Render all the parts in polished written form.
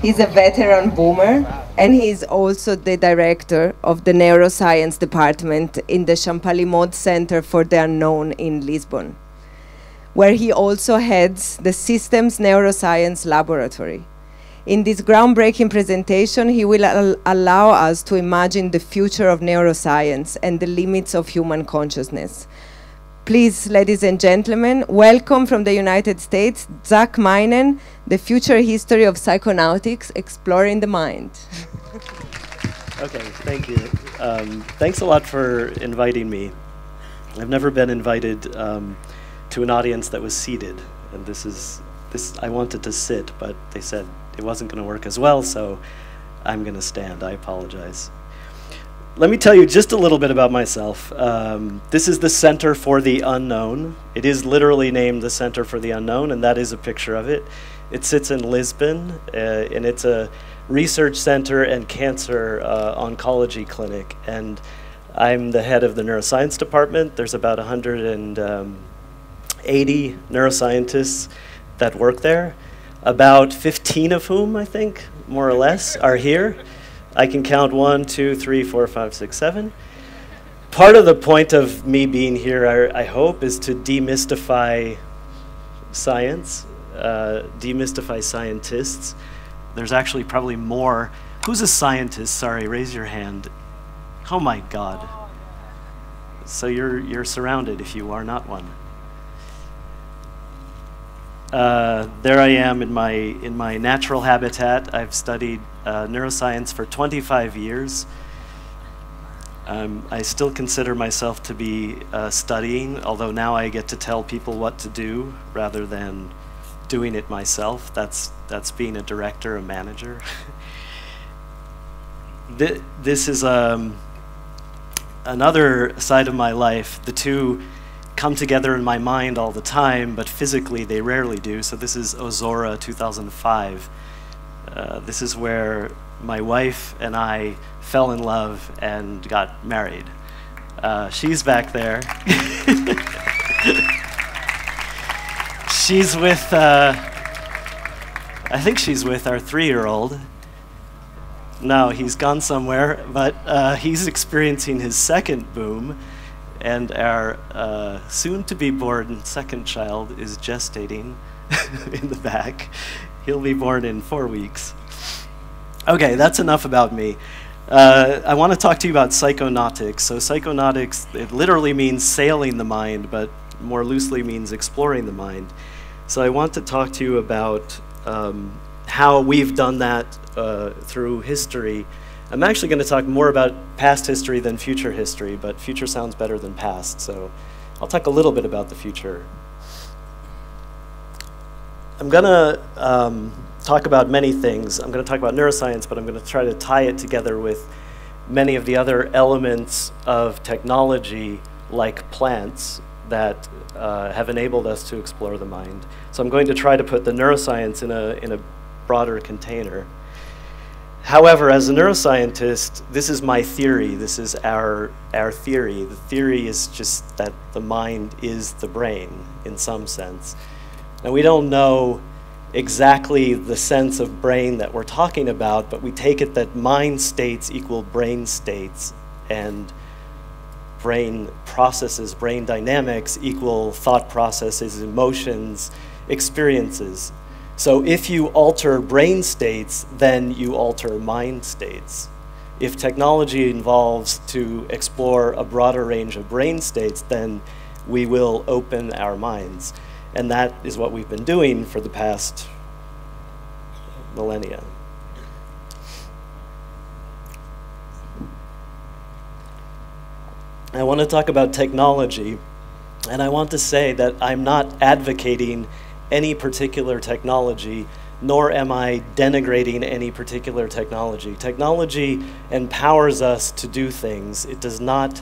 He's a veteran boomer, and he's also the director of the Neuroscience Department in the Champalimaud Centre for the Unknown in Lisbon, where he also heads the Systems Neuroscience Laboratory. In this groundbreaking presentation, he will allow us to imagine the future of neuroscience and the limits of human consciousness. Please, ladies and gentlemen, welcome from the United States, Zach Meinen, The Future History of Psychonautics, Exploring the Mind. Okay, thank you. Thanks a lot for inviting me. I've never been invited to an audience that was seated, and I wanted to sit, but they said it wasn't going to work as well, so I'm going to stand. I apologize. Let me tell you just a little bit about myself. This is the Center for the Unknown. It is literally named the Center for the Unknown, and that is a picture of it. It sits in Lisbon, and it's a research center and cancer oncology clinic. And I'm the head of the neuroscience department. There's about 180 neuroscientists that work there, about 15 of whom, I think, more or less, are here. I can count 1, 2, 3, 4, 5, 6, 7. Part of the point of me being here, I hope, is to demystify science, demystify scientists. There's actually probably more. Who's a scientist? Sorry, raise your hand. Oh my God. So you're surrounded if you are not one. There I am in my natural habitat. I've studied neuroscience for 25 years. I still consider myself to be studying, although now I get to tell people what to do rather than doing it myself. That's being a director, a manager. This is another side of my life. The two come together in my mind all the time, but physically they rarely do. So this is Ozora 2005. This is where my wife and I fell in love and got married. She's back there. She's with, I think she's with our 3-year-old. No, he's gone somewhere, but he's experiencing his second boom. And our soon-to-be-born second child is gestating in the back. He'll be born in 4 weeks. Okay, that's enough about me. I want to talk to you about psychonautics. So psychonautics, it literally means sailing the mind, but more loosely means exploring the mind. So I want to talk to you about how we've done that through history. I'm actually going to talk more about past history than future history, but future sounds better than past, so I'll talk a little bit about the future. I'm going to talk about many things. I'm going to talk about neuroscience, but I'm going to try to tie it together with many of the other elements of technology, like plants, that have enabled us to explore the mind. So I'm going to try to put the neuroscience in a broader container. However, as a neuroscientist, this is my theory. This is our theory. The theory is just that the mind is the brain, in some sense. Now, we don't know exactly the sense of brain that we're talking about, but we take it that mind states equal brain states, and brain processes, brain dynamics equal thought processes, emotions, experiences. So if you alter brain states, then you alter mind states. If technology involves to explore a broader range of brain states, then we will open our minds. And that is what we've been doing for the past millennia. I want to talk about technology, and I want to say that I'm not advocating any particular technology, nor am I denigrating any particular technology. Technology empowers us to do things. It does not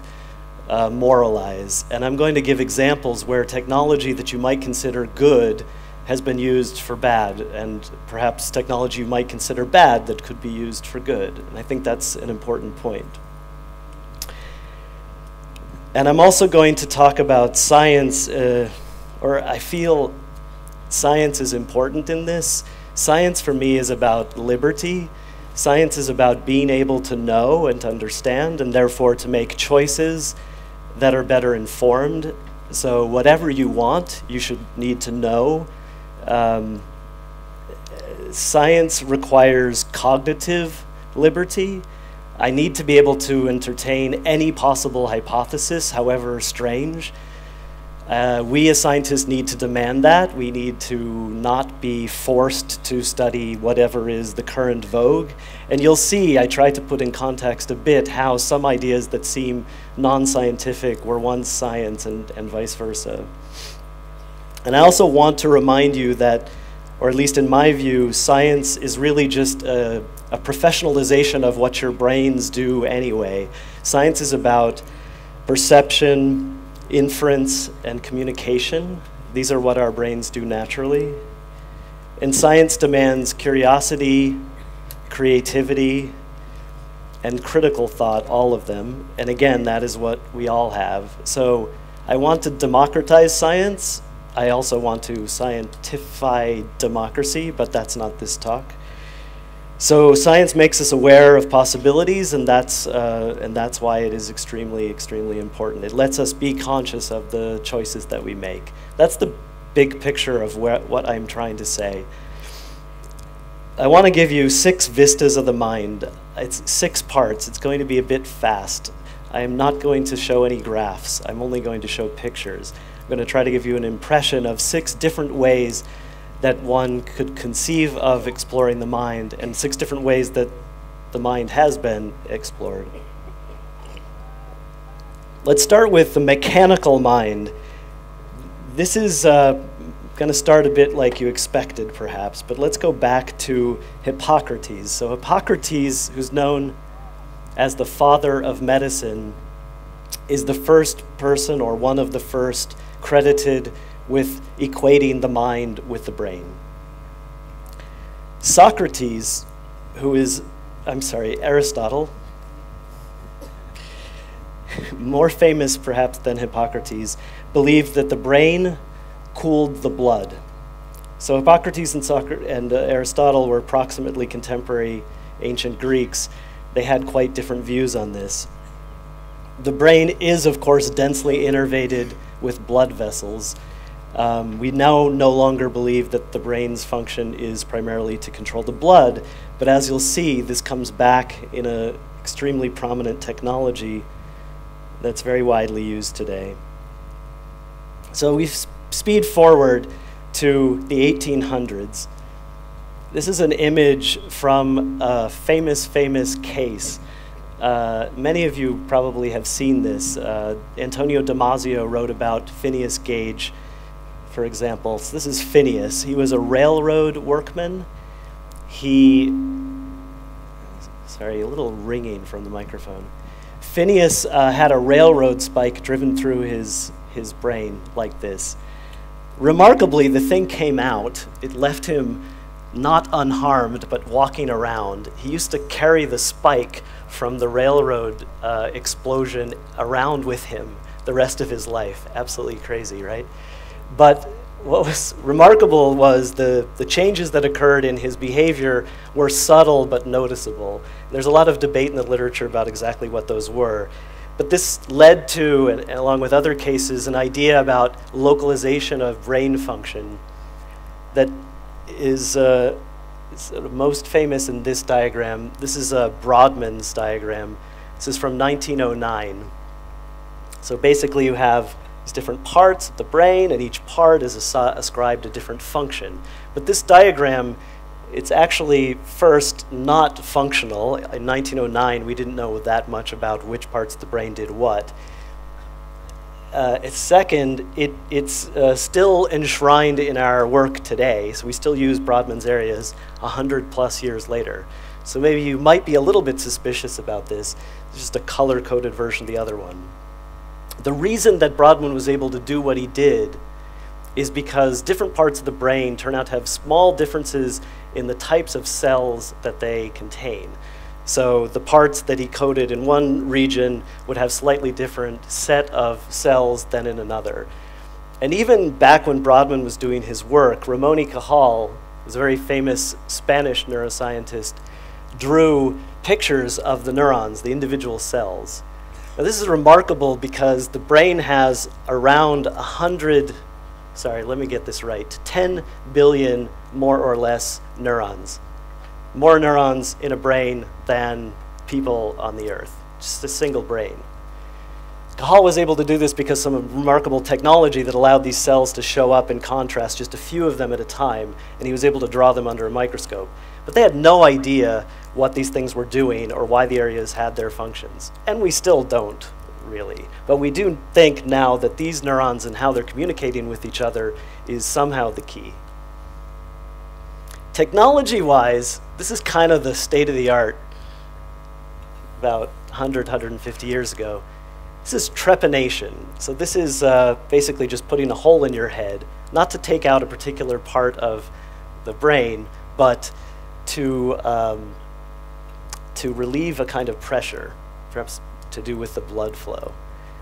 moralize. And I'm going to give examples where technology that you might consider good has been used for bad, and perhaps technology you might consider bad that could be used for good. And I think that's an important point. And I'm also going to talk about science, or I feel science is important in this. Science for me is about liberty. Science is about being able to know and to understand, and therefore to make choices that are better informed. So whatever you want, you should need to know. Science requires cognitive liberty. I need to be able to entertain any possible hypothesis, however strange. We as scientists need to demand that. We need to not be forced to study whatever is the current vogue. And you'll see, I try to put in context a bit how some ideas that seem non-scientific were once science and vice versa. And I also want to remind you that, or at least in my view, science is really just a professionalization of what your brains do anyway. Science is about perception, inference, and communication. These are what our brains do naturally. And science demands curiosity, creativity, and critical thought, all of them. And again, that is what we all have. So I want to democratize science. I also want to scientify democracy, but that's not this talk. So science makes us aware of possibilities, and that's why it is extremely, extremely important. It lets us be conscious of the choices that we make. That's the big picture of what I'm trying to say. I want to give you 6 vistas of the mind. It's 6 parts. It's going to be a bit fast. I am not going to show any graphs. I'm only going to show pictures. I'm going to try to give you an impression of 6 different ways that one could conceive of exploring the mind, and 6 different ways that the mind has been explored. Let's start with the mechanical mind. This is going to start a bit like you expected, perhaps, but let's go back to Hippocrates. So Hippocrates, who's known as the father of medicine, is the first person, or one of the first, credited with equating the mind with the brain. Socrates, Aristotle, more famous perhaps than Hippocrates, believed that the brain cooled the blood. So Hippocrates and Aristotle were approximately contemporary ancient Greeks. They had quite different views on this. The brain is, of course, densely innervated with blood vessels. We now no longer believe that the brain's function is primarily to control the blood, but as you'll see, this comes back in an extremely prominent technology that's very widely used today. So we speed forward to the 1800s. This is an image from a famous case. Many of you probably have seen this. Antonio Damasio wrote about Phineas Gage, for example. So this is Phineas. He was a railroad workman. Sorry, a little ringing from the microphone. Phineas had a railroad spike driven through his brain like this. Remarkably, the thing came out. It left him not unharmed, but walking around. He used to carry the spike from the railroad explosion around with him the rest of his life. Absolutely crazy, right? But what was remarkable was the changes that occurred in his behavior were subtle but noticeable. There's a lot of debate in the literature about exactly what those were. But this led to, and along with other cases, an idea about localization of brain function that is sort of most famous in this diagram. This is Brodmann's diagram. This is from 1909. So basically you have these different parts of the brain, and each part is ascribed a different function. But this diagram, it's actually first not functional. In 1909, we didn't know that much about which parts of the brain did what. Second, it's still enshrined in our work today, so we still use Brodmann's areas 100+ years later. So maybe you might be a little bit suspicious about this. It's just a color-coded version of the other one. The reason that Brodmann was able to do what he did is because different parts of the brain turn out to have small differences in the types of cells that they contain. So the parts that he coded in one region would have slightly different set of cells than in another. And even back when Brodmann was doing his work, Ramon y Cajal, who's a very famous Spanish neuroscientist, drew pictures of the neurons, the individual cells. Now, this is remarkable because the brain has around 10 billion more or less neurons. More neurons in a brain than people on the Earth, just a single brain. Cajal was able to do this because of some remarkable technology that allowed these cells to show up in contrast, just a few of them at a time, and he was able to draw them under a microscope. But they had no idea what these things were doing or why the areas had their functions. And we still don't, really. But we do think now that these neurons and how they're communicating with each other is somehow the key. Technology-wise, this is kind of the state of the art about 100, 150 years ago. This is trepanation. So this is basically just putting a hole in your head, not to take out a particular part of the brain, but to relieve a kind of pressure, perhaps to do with the blood flow.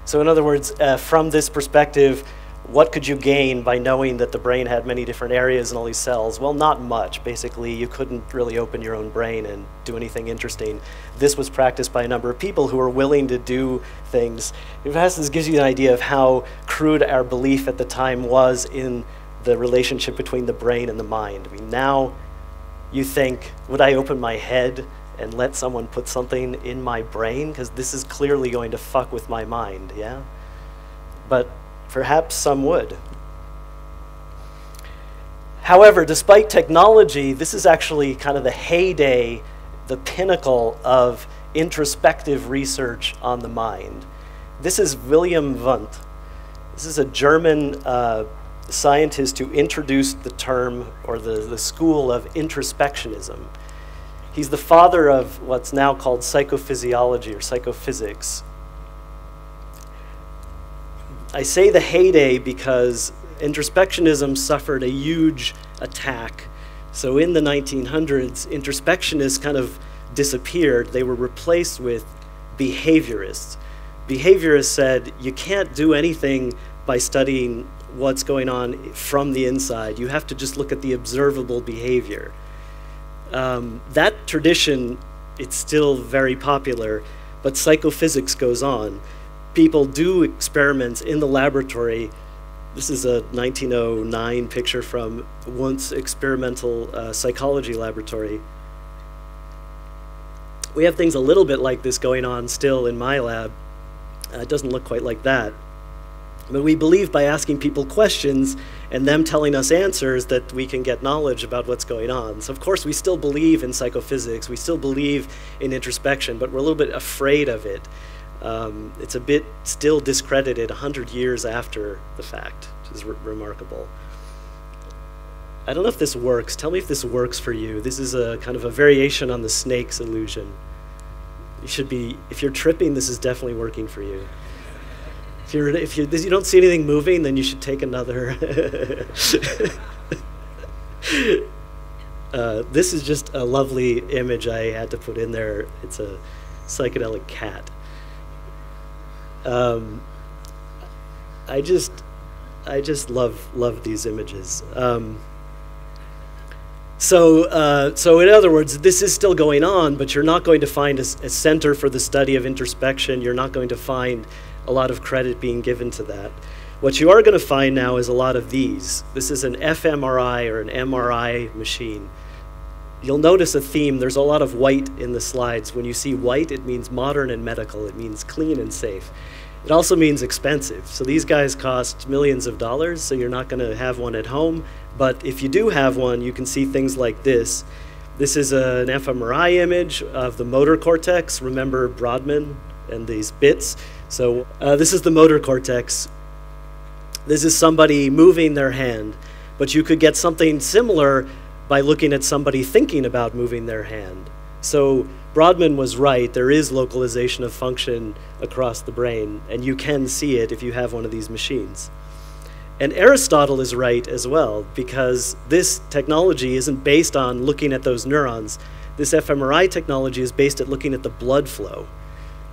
So in other words, from this perspective, what could you gain by knowing that the brain had many different areas and all these cells? Well, not much. Basically, you couldn't really open your own brain and do anything interesting. This was practiced by a number of people who were willing to do things. Perhaps this gives you an idea of how crude our belief at the time was in the relationship between the brain and the mind. I mean, now you think, would I open my head and let someone put something in my brain? Because this is clearly going to fuck with my mind, yeah? But perhaps some would. However, despite technology, this is actually kind of the heyday, the pinnacle of introspective research on the mind. This is Wilhelm Wundt. This is a German scientist who introduced the term, or the school of introspectionism. He's the father of what's now called psychophysiology or psychophysics. I say the heyday because introspectionism suffered a huge attack. So in the 1900s, introspectionists kind of disappeared. They were replaced with behaviorists. Behaviorists said, you can't do anything by studying what's going on from the inside. You have to just look at the observable behavior. That tradition, it's still very popular, but psychophysics goes on. People do experiments in the laboratory. This is a 1909 picture from Wundt's experimental psychology laboratory. We have things a little bit like this going on still in my lab. It doesn't look quite like that. But we believe by asking people questions and them telling us answers that we can get knowledge about what's going on. So of course we still believe in psychophysics, we still believe in introspection, but we're a little bit afraid of it. It's a bit still discredited 100 years after the fact, which is remarkable. I don't know if this works. Tell me if this works for you. This is a kind of a variation on the snake's illusion. You should be, if you're tripping, this is definitely working for you. If you don't see anything moving, then you should take another. This is just a lovely image I had to put in there. It's a psychedelic cat. I just love these images. So in other words, this is still going on, but you're not going to find a center for the study of introspection. You're not going to find a lot of credit being given to that. What you are going to find now is a lot of these. This is an fMRI or an MRI machine. You'll notice a theme. There's a lot of white in the slides. When you see white, it means modern and medical. It means clean and safe. It also means expensive. So these guys cost millions of dollars, so you're not going to have one at home. But if you do have one, you can see things like this. This is an fMRI image of the motor cortex. Remember Brodmann and these bits? So this is the motor cortex. This is somebody moving their hand. But you could get something similar by looking at somebody thinking about moving their hand. So Brodmann was right. There is localization of function across the brain, and you can see it if you have one of these machines. And Aristotle is right as well, because this technology isn't based on looking at those neurons. This fMRI technology is based at looking at the blood flow.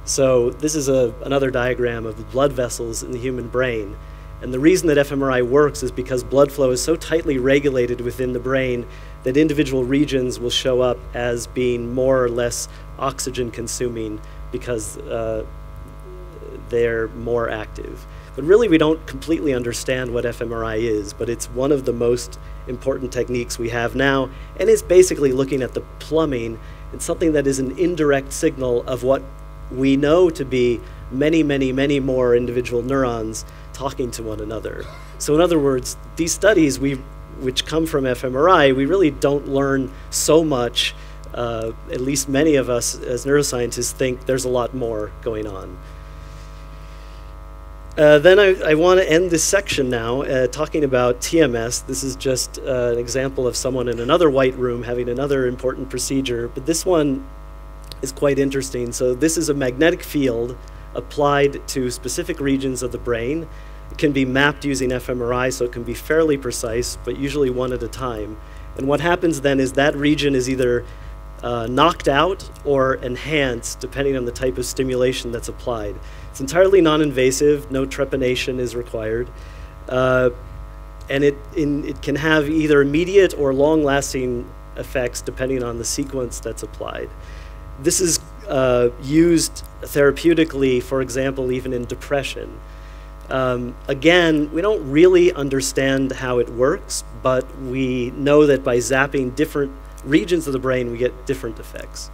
So this is another diagram of the blood vessels in the human brain. And the reason that fMRI works is because blood flow is so tightly regulated within the brain that individual regions will show up as being more or less oxygen consuming because they're more active. But really, we don't completely understand what fMRI is, but it's one of the most important techniques we have now, and it's basically looking at the plumbing. It's something that is an indirect signal of what we know to be many, many, many more individual neurons talking to one another. So in other words, these studies which come from fMRI, we really don't learn so much. At least many of us as neuroscientists think there's a lot more going on. Then I want to end this section now talking about TMS. This is just an example of someone in another white room having another important procedure, but this one is quite interesting. So this is a magnetic field applied to specific regions of the brain. It can be mapped using fMRI, so it can be fairly precise, but usually one at a time. And what happens then is that region is either knocked out or enhanced, depending on the type of stimulation that's applied. It's entirely non-invasive, no trepanation is required, and it can have either immediate or long-lasting effects depending on the sequence that's applied. This is used therapeutically, for example, even in depression. Again, we don't really understand how it works, but we know that by zapping different regions of the brain, we get different effects.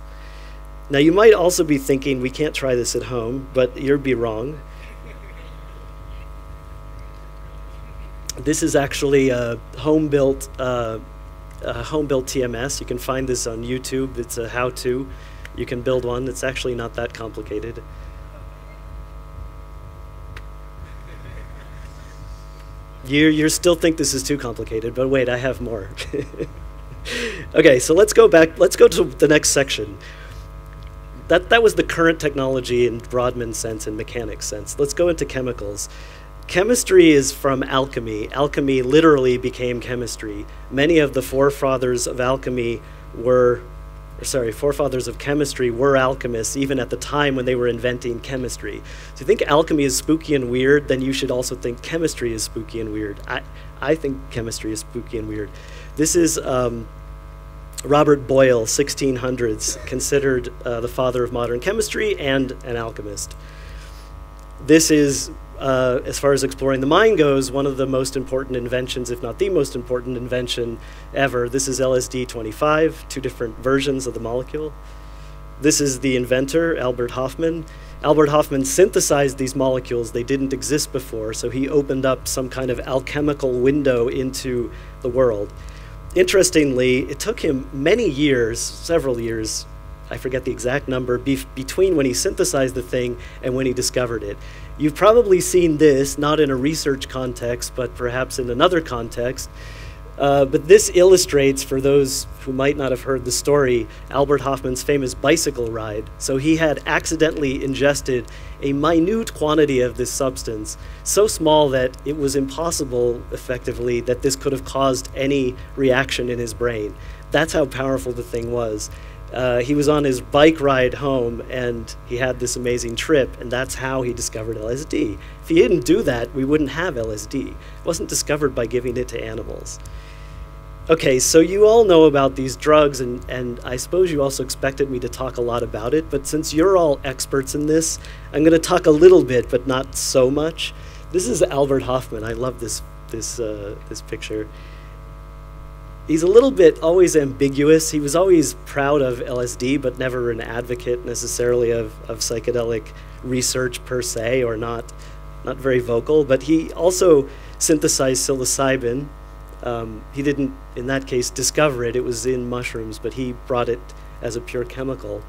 Now, you might also be thinking, we can't try this at home, but you'd be wrong. This is actually a home-built TMS. You can find this on YouTube. It's a how-to. You can build one. It's actually not that complicated. You still think this is too complicated, but wait, I have more. Okay, so let's go back. Let's go to the next section. That was the current technology in Brodmann's sense and mechanics sense. Let's go into chemicals. Chemistry is from alchemy. Alchemy literally became chemistry. Many of the forefathers of alchemy forefathers of chemistry were alchemists, even at the time when they were inventing chemistry. So if you think alchemy is spooky and weird, then you should also think chemistry is spooky and weird. I think chemistry is spooky and weird. This is Robert Boyle, 1600s, considered the father of modern chemistry and an alchemist. This is, as far as exploring the mind goes, one of the most important inventions, if not the most important invention ever. This is LSD-25, two different versions of the molecule. This is the inventor, Albert Hofmann. Albert Hofmann synthesized these molecules. They didn't exist before, so he opened up some kind of alchemical window into the world. Interestingly, it took him many years, several years, I forget the exact number, between when he synthesized the thing and when he discovered it. You've probably seen this, not in a research context, but perhaps in another context. But this illustrates, for those who might not have heard the story, Albert Hofmann's famous bicycle ride. So he had accidentally ingested a minute quantity of this substance, so small that it was impossible, effectively, that this could have caused any reaction in his brain. That's how powerful the thing was. He was on his bike ride home, and he had this amazing trip, and that's how he discovered LSD. If he didn't do that, we wouldn't have LSD. It wasn't discovered by giving it to animals. Okay, so you all know about these drugs, and I suppose you also expected me to talk a lot about it, but since you're all experts in this, I'm going to talk a little bit, but not so much. This is Albert Hofmann. I love this picture. He's a little bit always ambiguous. He was always proud of LSD, but never an advocate necessarily of psychedelic research per se, or not very vocal. But he also synthesized psilocybin. He didn't, in that case, discover it. It was in mushrooms, but he brought it as a pure chemical.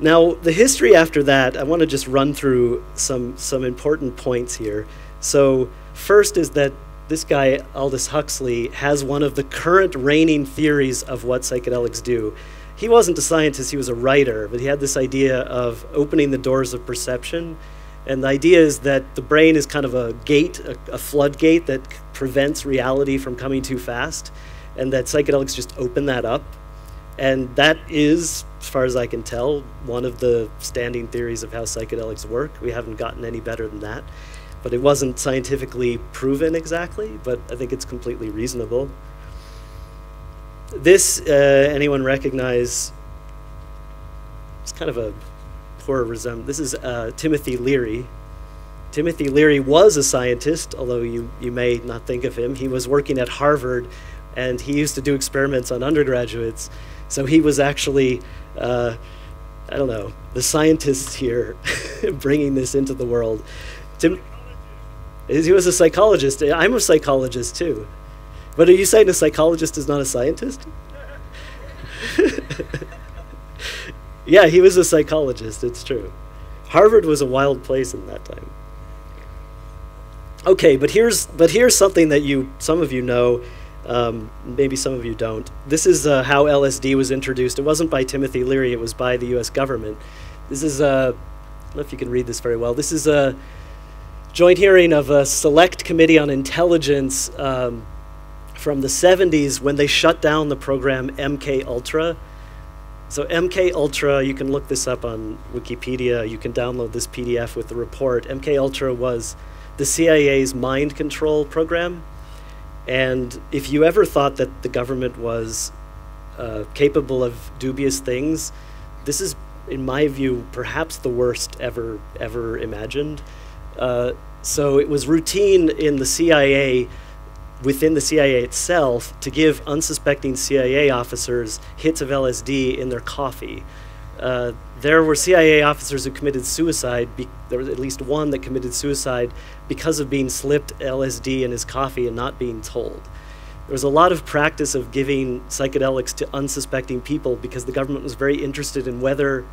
Now, the history after that, I want to just run through some important points here. So first is that this guy, Aldous Huxley, has one of the current reigning theories of what psychedelics do. He wasn't a scientist, he was a writer, but he had this idea of opening the doors of perception. And the idea is that the brain is kind of a gate, a floodgate that prevents reality from coming too fast, and that psychedelics just open that up. And that is, as far as I can tell, one of the standing theories of how psychedelics work. We haven't gotten any better than that. But it wasn't scientifically proven exactly, but I think it's completely reasonable. This, anyone recognize? It's kind of a poor resemblance. This is Timothy Leary. Timothy Leary was a scientist, although you may not think of him. He was working at Harvard, and he used to do experiments on undergraduates. So he was actually, I don't know, the scientist here bringing this into the world. He was a psychologist. I'm a psychologist, too. But are you saying a psychologist is not a scientist? Yeah, he was a psychologist, it's true. Harvard was a wild place in that time. Okay, but here's something that some of you know, maybe some of you don't. This is how LSD was introduced. It wasn't by Timothy Leary, it was by the US government. This is, I don't know if you can read this very well. This is a joint hearing of a select committee on intelligence from the 70s when they shut down the program MK Ultra. So MK Ultra, you can look this up on Wikipedia, you can download this PDF with the report. MK Ultra was the CIA's mind control program. And if you ever thought that the government was capable of dubious things, this is, in my view, perhaps the worst ever imagined. So it was routine in the CIA, within the CIA itself, to give unsuspecting CIA officers hits of LSD in their coffee. There were CIA officers who committed suicide. There was at least one that committed suicide because of being slipped LSD in his coffee and not being told. There was a lot of practice of giving psychedelics to unsuspecting people because the government was very interested in whether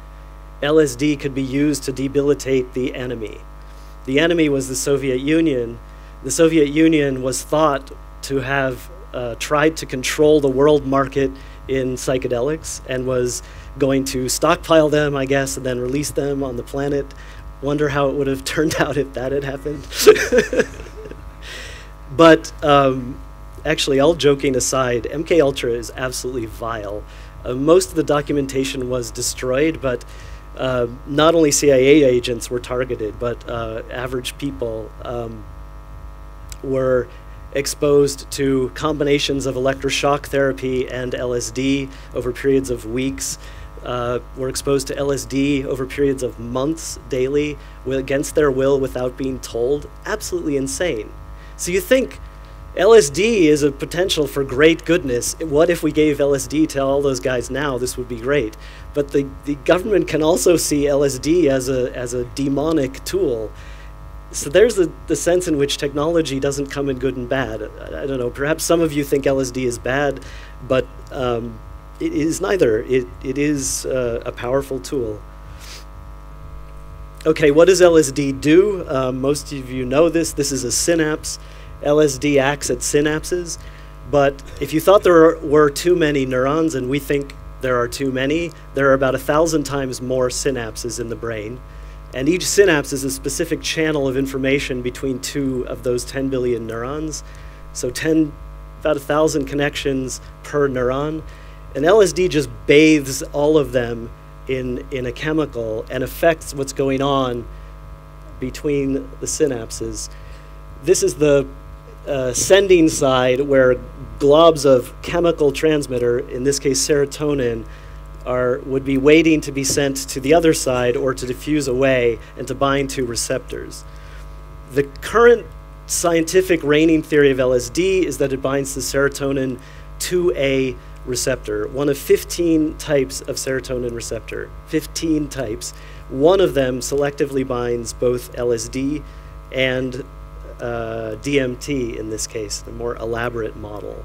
LSD could be used to debilitate the enemy. The enemy was the Soviet Union. The Soviet Union was thought to have tried to control the world market in psychedelics and was going to stockpile them, I guess, and then release them on the planet. Wonder how it would have turned out if that had happened. But actually, all joking aside, MK Ultra is absolutely vile. Most of the documentation was destroyed, but not only CIA agents were targeted, but average people were exposed to combinations of electroshock therapy and LSD over periods of weeks, were exposed to LSD over periods of months daily against their will without being told. Absolutely insane. So you think LSD is a potential for great goodness. What if we gave LSD to all those guys now? This would be great. But the government can also see LSD as a demonic tool. So there's the sense in which technology doesn't come in good and bad. I don't know, perhaps some of you think LSD is bad, but it is neither. It is a powerful tool. Okay, what does LSD do? Most of you know this. This is a synapse. LSD acts at synapses, but if you thought there were too many neurons, and we think there are too many, there are about 1,000 times more synapses in the brain. And each synapse is a specific channel of information between two of those 10 billion neurons. So about 1,000 connections per neuron. And LSD just bathes all of them in a chemical and affects what's going on between the synapses. This is the sending side, where globs of chemical transmitter, in this case serotonin, would be waiting to be sent to the other side or to diffuse away and to bind to receptors. The current scientific reigning theory of LSD is that it binds the serotonin to a receptor, one of 15 types of serotonin receptor, 15 types. One of them selectively binds both LSD and DMT in this case, the more elaborate model.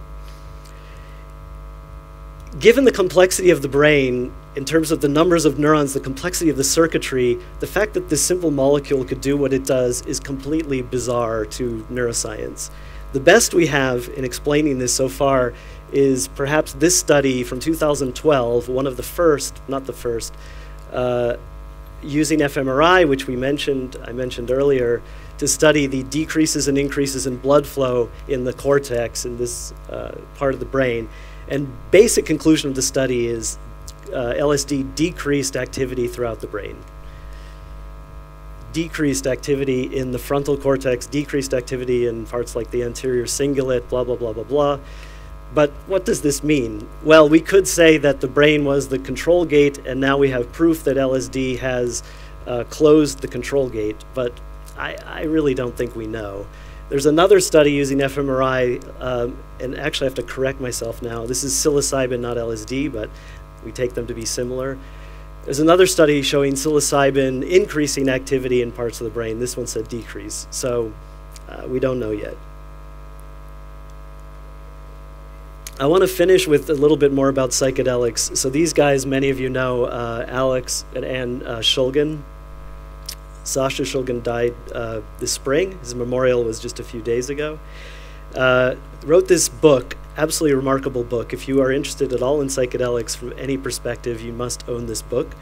Given the complexity of the brain, in terms of the numbers of neurons, the complexity of the circuitry, the fact that this simple molecule could do what it does is completely bizarre to neuroscience. The best we have in explaining this so far is perhaps this study from 2012, one of the first, not the first, using fMRI, which I mentioned earlier, to study the decreases and increases in blood flow in the cortex, in this part of the brain. And basic conclusion of the study is LSD decreased activity throughout the brain. Decreased activity in the frontal cortex, decreased activity in parts like the anterior cingulate, blah, blah, blah, blah, blah. But what does this mean? Well, we could say that the brain was the control gate, and now we have proof that LSD has closed the control gate, but I really don't think we know. There's another study using fMRI, and actually I have to correct myself now. This is psilocybin, not LSD, but we take them to be similar. There's another study showing psilocybin increasing activity in parts of the brain. This one said decrease, so we don't know yet. I want to finish with a little bit more about psychedelics. So these guys, many of you know, Alex and Anne Shulgin. Sasha Shulgin died this spring. His memorial was just a few days ago. Wrote this book, absolutely remarkable book. If you are interested at all in psychedelics from any perspective, you must own this book.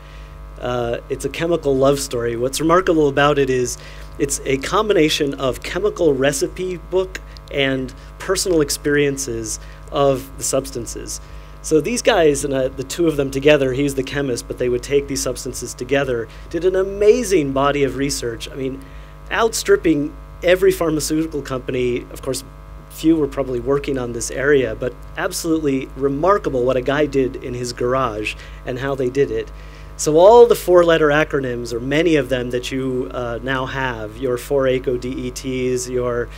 It's a chemical love story. What's remarkable about it is it's a combination of chemical recipe book and personal experiences of the substances. So these guys, and the two of them together, he's the chemist, but they would take these substances together, did an amazing body of research. I mean, outstripping every pharmaceutical company. Of course, few were probably working on this area, but absolutely remarkable what a guy did in his garage and how they did it. So all the four-letter acronyms, or many of them that you now have, your 4-ACO-DETs, your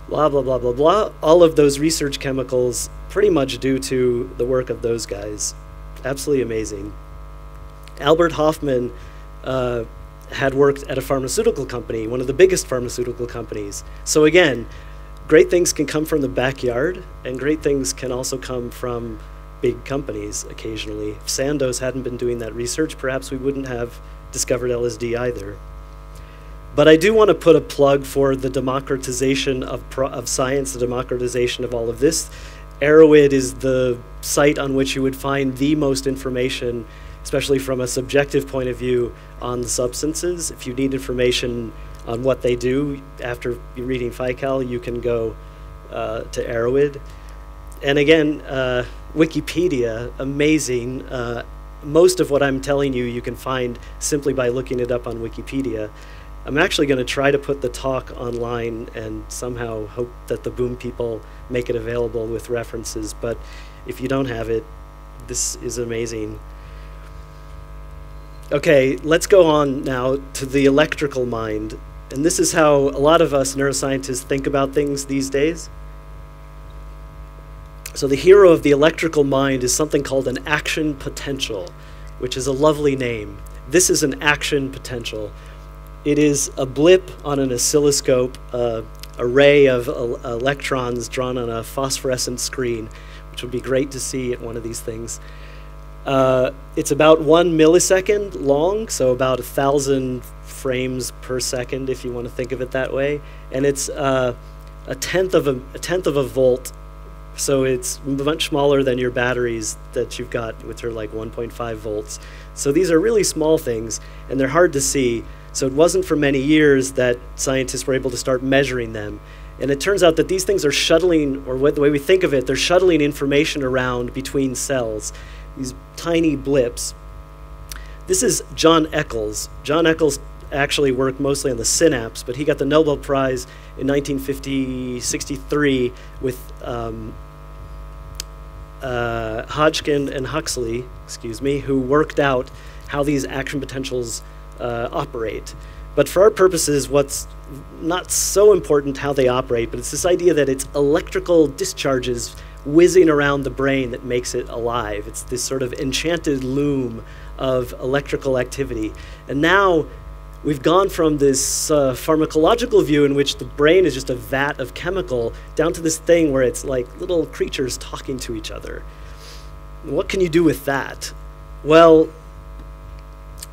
blah, blah, blah, blah, blah, all of those research chemicals pretty much due to the work of those guys. Absolutely amazing. Albert Hoffman had worked at a pharmaceutical company, one of the biggest pharmaceutical companies. So again, great things can come from the backyard, and great things can also come from big companies occasionally. If Sandoz hadn't been doing that research, perhaps we wouldn't have discovered LSD either. But I do want to put a plug for the democratization of science, the democratization of all of this. Arrowid is the site on which you would find the most information, especially from a subjective point of view, on the substances. If you need information on what they do after you're reading FICAL, you can go to Arrowid. And again, Wikipedia, amazing. Most of what I'm telling you, you can find simply by looking it up on Wikipedia. I'm actually going to try to put the talk online and somehow hope that the Boom people make it available with references. But if you don't have it, this is amazing. Okay, let's go on now to the electrical mind. And this is how a lot of us neuroscientists think about things these days. So the hero of the electrical mind is something called an action potential, which is a lovely name. This is an action potential. It is a blip on an oscilloscope, a ray of electrons drawn on a phosphorescent screen, which would be great to see at one of these things. It's about 1 millisecond long, so about 1,000 frames per second, if you want to think of it that way. And it's a tenth of a volt, so it's much smaller than your batteries that you've got, which are like 1.5 volts. So these are really small things, and they're hard to see. So it wasn't for many years that scientists were able to start measuring them. And it turns out that these things are shuttling, or the way we think of it, they're shuttling information around between cells, these tiny blips. This is John Eccles. John Eccles actually worked mostly on the synapse, but he got the Nobel Prize in 1963 with Hodgkin and Huxley, who worked out how these action potentials operate. But for our purposes, what's not so important how they operate, but it's this idea that it's electrical discharges whizzing around the brain that makes it alive. It's this sort of enchanted loom of electrical activity. And now we've gone from this pharmacological view in which the brain is just a vat of chemical down to this thing where it's like little creatures talking to each other. What can you do with that? Well,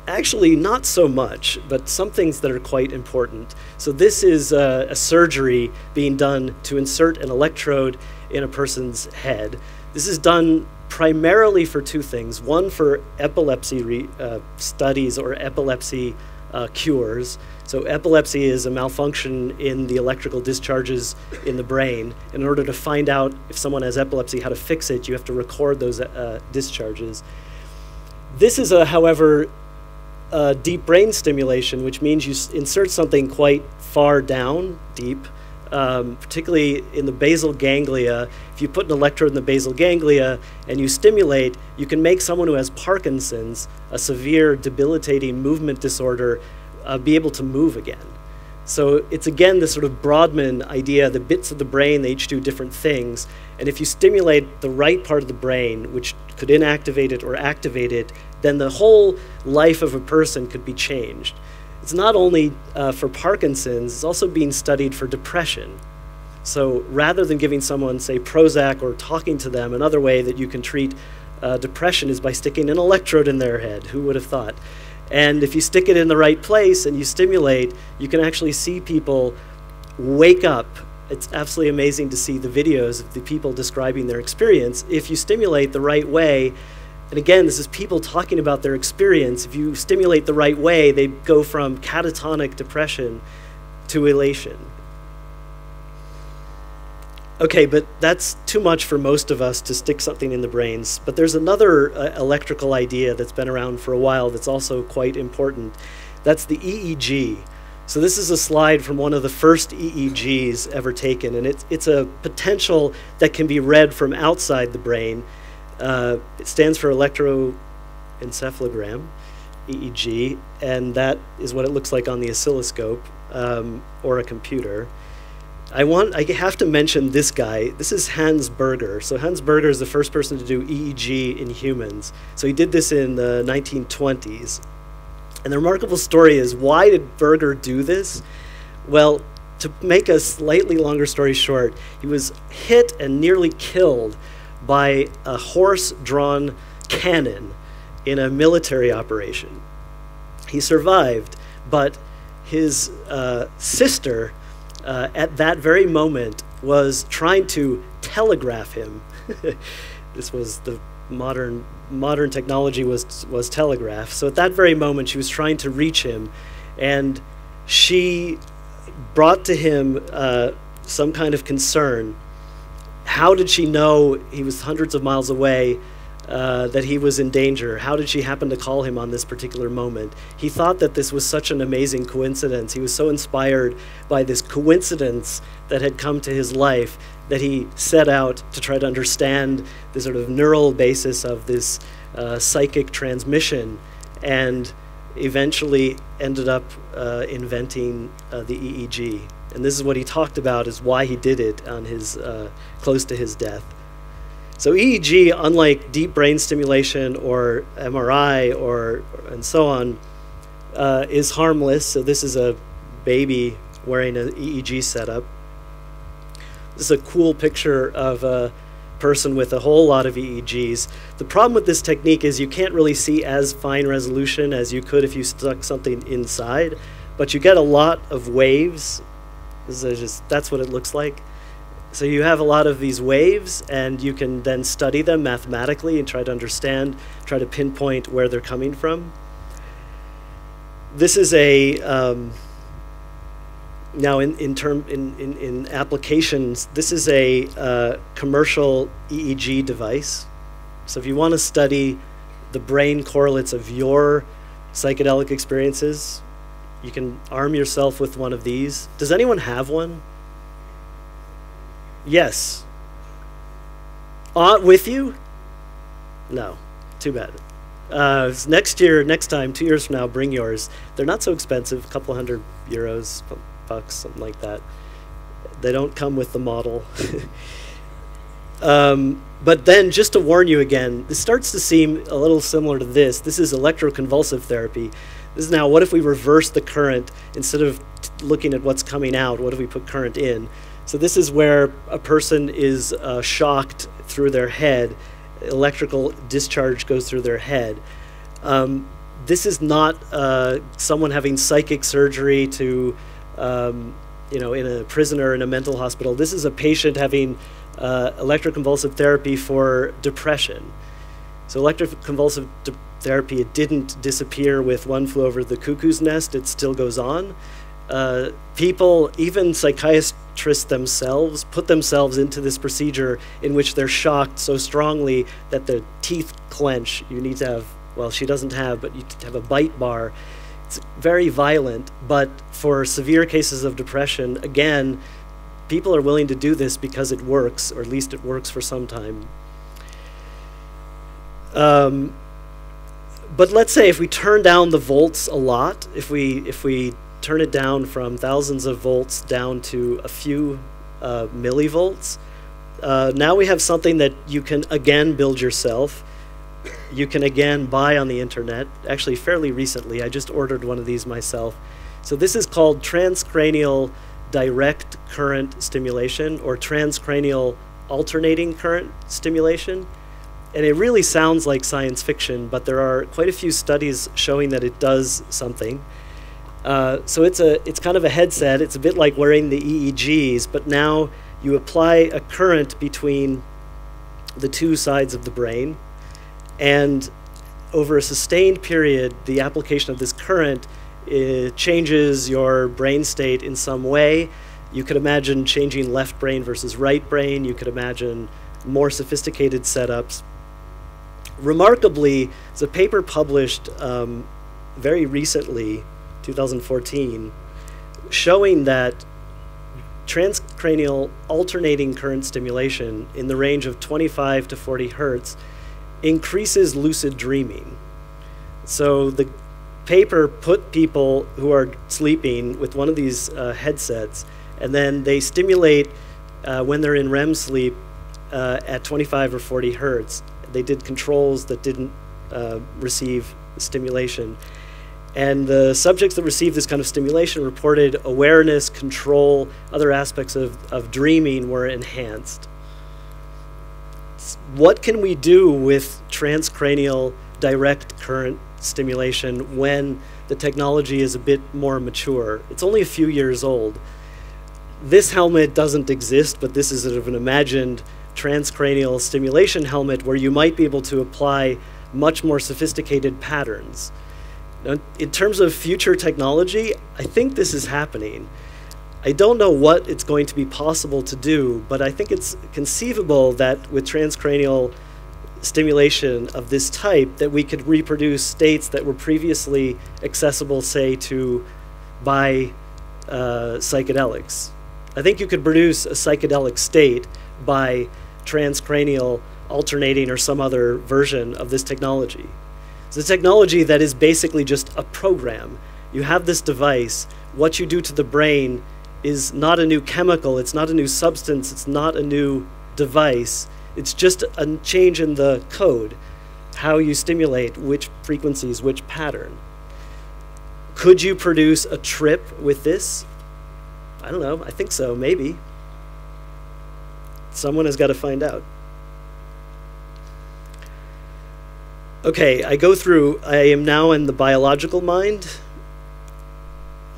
actually, not so much, but some things that are quite important. So this is a surgery being done to insert an electrode in a person's head. This is done primarily for two things. One, for epilepsy studies or epilepsy cures. So epilepsy is a malfunction in the electrical discharges in the brain. In order to find out if someone has epilepsy, how to fix it, you have to record those discharges. This is, however, deep brain stimulation, which means you insert something quite far down, deep, particularly in the basal ganglia. If you put an electrode in the basal ganglia and you stimulate, you can make someone who has Parkinson's, a severe debilitating movement disorder, be able to move again. So it's again this sort of Brodmann idea, the bits of the brain, they each do different things. And if you stimulate the right part of the brain, which could inactivate it or activate it, then the whole life of a person could be changed. It's not only for Parkinson's, it's also being studied for depression. So rather than giving someone, say, Prozac or talking to them, another way that you can treat depression is by sticking an electrode in their head. Who would have thought? And if you stick it in the right place and you stimulate, you can actually see people wake up. It's absolutely amazing to see the videos of the people describing their experience. If you stimulate the right way, and again, this is people talking about their experience. If you stimulate the right way, they go from catatonic depression to elation. Okay, but that's too much for most of us to stick something in the brains. But there's another electrical idea that's been around for a while that's also quite important. That's the EEG. So this is a slide from one of the first EEGs ever taken, and it's a potential that can be read from outside the brain. It stands for electroencephalogram, EEG, and that is what it looks like on the oscilloscope or a computer. I have to mention this guy. This is Hans Berger. So Hans Berger is the first person to do EEG in humans. So he did this in the 1920s. And the remarkable story is, why did Berger do this? Well, to make a slightly longer story short, he was hit and nearly killed by a horse-drawn cannon in a military operation. He survived, but his sister, at that very moment, was trying to telegraph him. This was the modern technology was telegraph. So at that very moment, she was trying to reach him, and she brought to him some kind of concern. How did she know he was hundreds of miles away, that he was in danger? How did she happen to call him on this particular moment? He thought that this was such an amazing coincidence. He was so inspired by this coincidence that had come to his life that he set out to try to understand the sort of neural basis of this psychic transmission, and eventually ended up inventing the EEG. And this is what he talked about, is why he did it on his close to his death. So EEG, unlike deep brain stimulation or MRI and so on, is harmless. So this is a baby wearing an EEG setup. This is a cool picture of a person with a whole lot of EEGs. The problem with this technique is you can't really see as fine resolution as you could if you stuck something inside, but you get a lot of waves. That's what it looks like. So you have a lot of these waves, and you can then study them mathematically and try to understand, try to pinpoint where they're coming from. This is a now in applications, this is a commercial EEG device. So if you want to study the brain correlates of your psychedelic experiences, you can arm yourself with one of these. Does anyone have one? Yes. With you? No. Too bad. Next time, 2 years from now, bring yours. They're not so expensive, a couple $100, bucks, something like that. They don't come with the model. But then, just to warn you again, this starts to seem a little similar to this. This is electroconvulsive therapy. This is now, what if we reverse the current? Instead of looking at what's coming out, what if we put current in? So this is where a person is shocked through their head. Electrical discharge goes through their head. This is not someone having psychic surgery to, in a prison or in a mental hospital. This is a patient having electroconvulsive therapy for depression. So electroconvulsive therapy, it didn't disappear with One Flew Over the Cuckoo's Nest. It still goes on. People, even psychiatrists themselves, put themselves into this procedure in which they're shocked so strongly that the teeth clench. You need to have, well, she doesn't have, but you have a bite bar. It's very violent, but for severe cases of depression, again, people are willing to do this because it works, or at least it works for some time. But let's say if we turn down the volts a lot, if we turn it down from thousands of volts down to a few millivolts, now we have something that you can again build yourself. You can again buy on the internet. Actually, fairly recently, I just ordered one of these myself. So this is called transcranial direct current stimulation, or transcranial alternating current stimulation. And it really sounds like science fiction, but there are quite a few studies showing that it does something. So it's kind of a headset. It's a bit like wearing the EEGs, but now you apply a current between the two sides of the brain, and over a sustained period, the application of this current changes your brain state in some way. You could imagine changing left brain versus right brain. You could imagine more sophisticated setups. Remarkably, there's a paper published very recently, 2014, showing that transcranial alternating current stimulation in the range of 25 to 40 hertz increases lucid dreaming. So the paper put people who are sleeping with one of these headsets, and then they stimulate when they're in REM sleep at 25 or 40 hertz. They did controls that didn't receive stimulation. And the subjects that received this kind of stimulation reported awareness, control, other aspects of dreaming were enhanced. What can we do with transcranial direct current stimulation when the technology is a bit more mature? It's only a few years old. This helmet doesn't exist, but this is sort of an imagined transcranial stimulation helmet where you might be able to apply much more sophisticated patterns. Now, in terms of future technology, I think this is happening. I don't know what it's going to be possible to do, but I think it's conceivable that with transcranial stimulation of this type that we could reproduce states that were previously accessible, say, by psychedelics. I think you could produce a psychedelic state by transcranial alternating or some other version of this technology. It's a technology that is basically just a program. You have this device. What you do to the brain is not a new chemical, it's not a new substance, it's not a new device. It's just a change in the code, how you stimulate, which frequencies, which pattern. Could you produce a trip with this? I don't know, I think so, maybe. Someone has got to find out. Okay, I am now in the biological mind.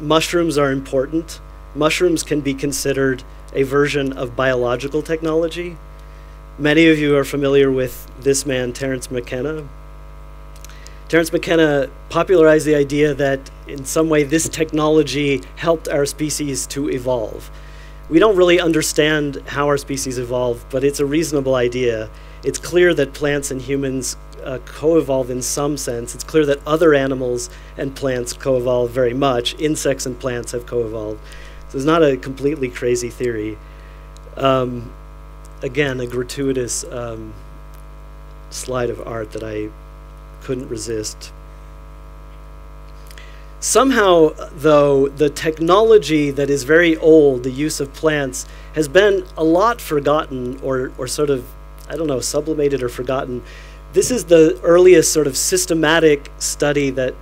Mushrooms are important. Mushrooms can be considered a version of biological technology. Many of you are familiar with this man, Terence McKenna. Terence McKenna popularized the idea that in some way this technology helped our species to evolve. We don't really understand how our species evolved, but it's a reasonable idea. It's clear that plants and humans co-evolve in some sense. It's clear that other animals and plants co-evolve very much. Insects and plants have co-evolved. So it's not a completely crazy theory. Again, a gratuitous slide of art that I couldn't resist. Somehow, though, the technology that is very old, the use of plants, has been a lot forgotten or sort of, I don't know, sublimated or forgotten. This is the earliest sort of systematic study that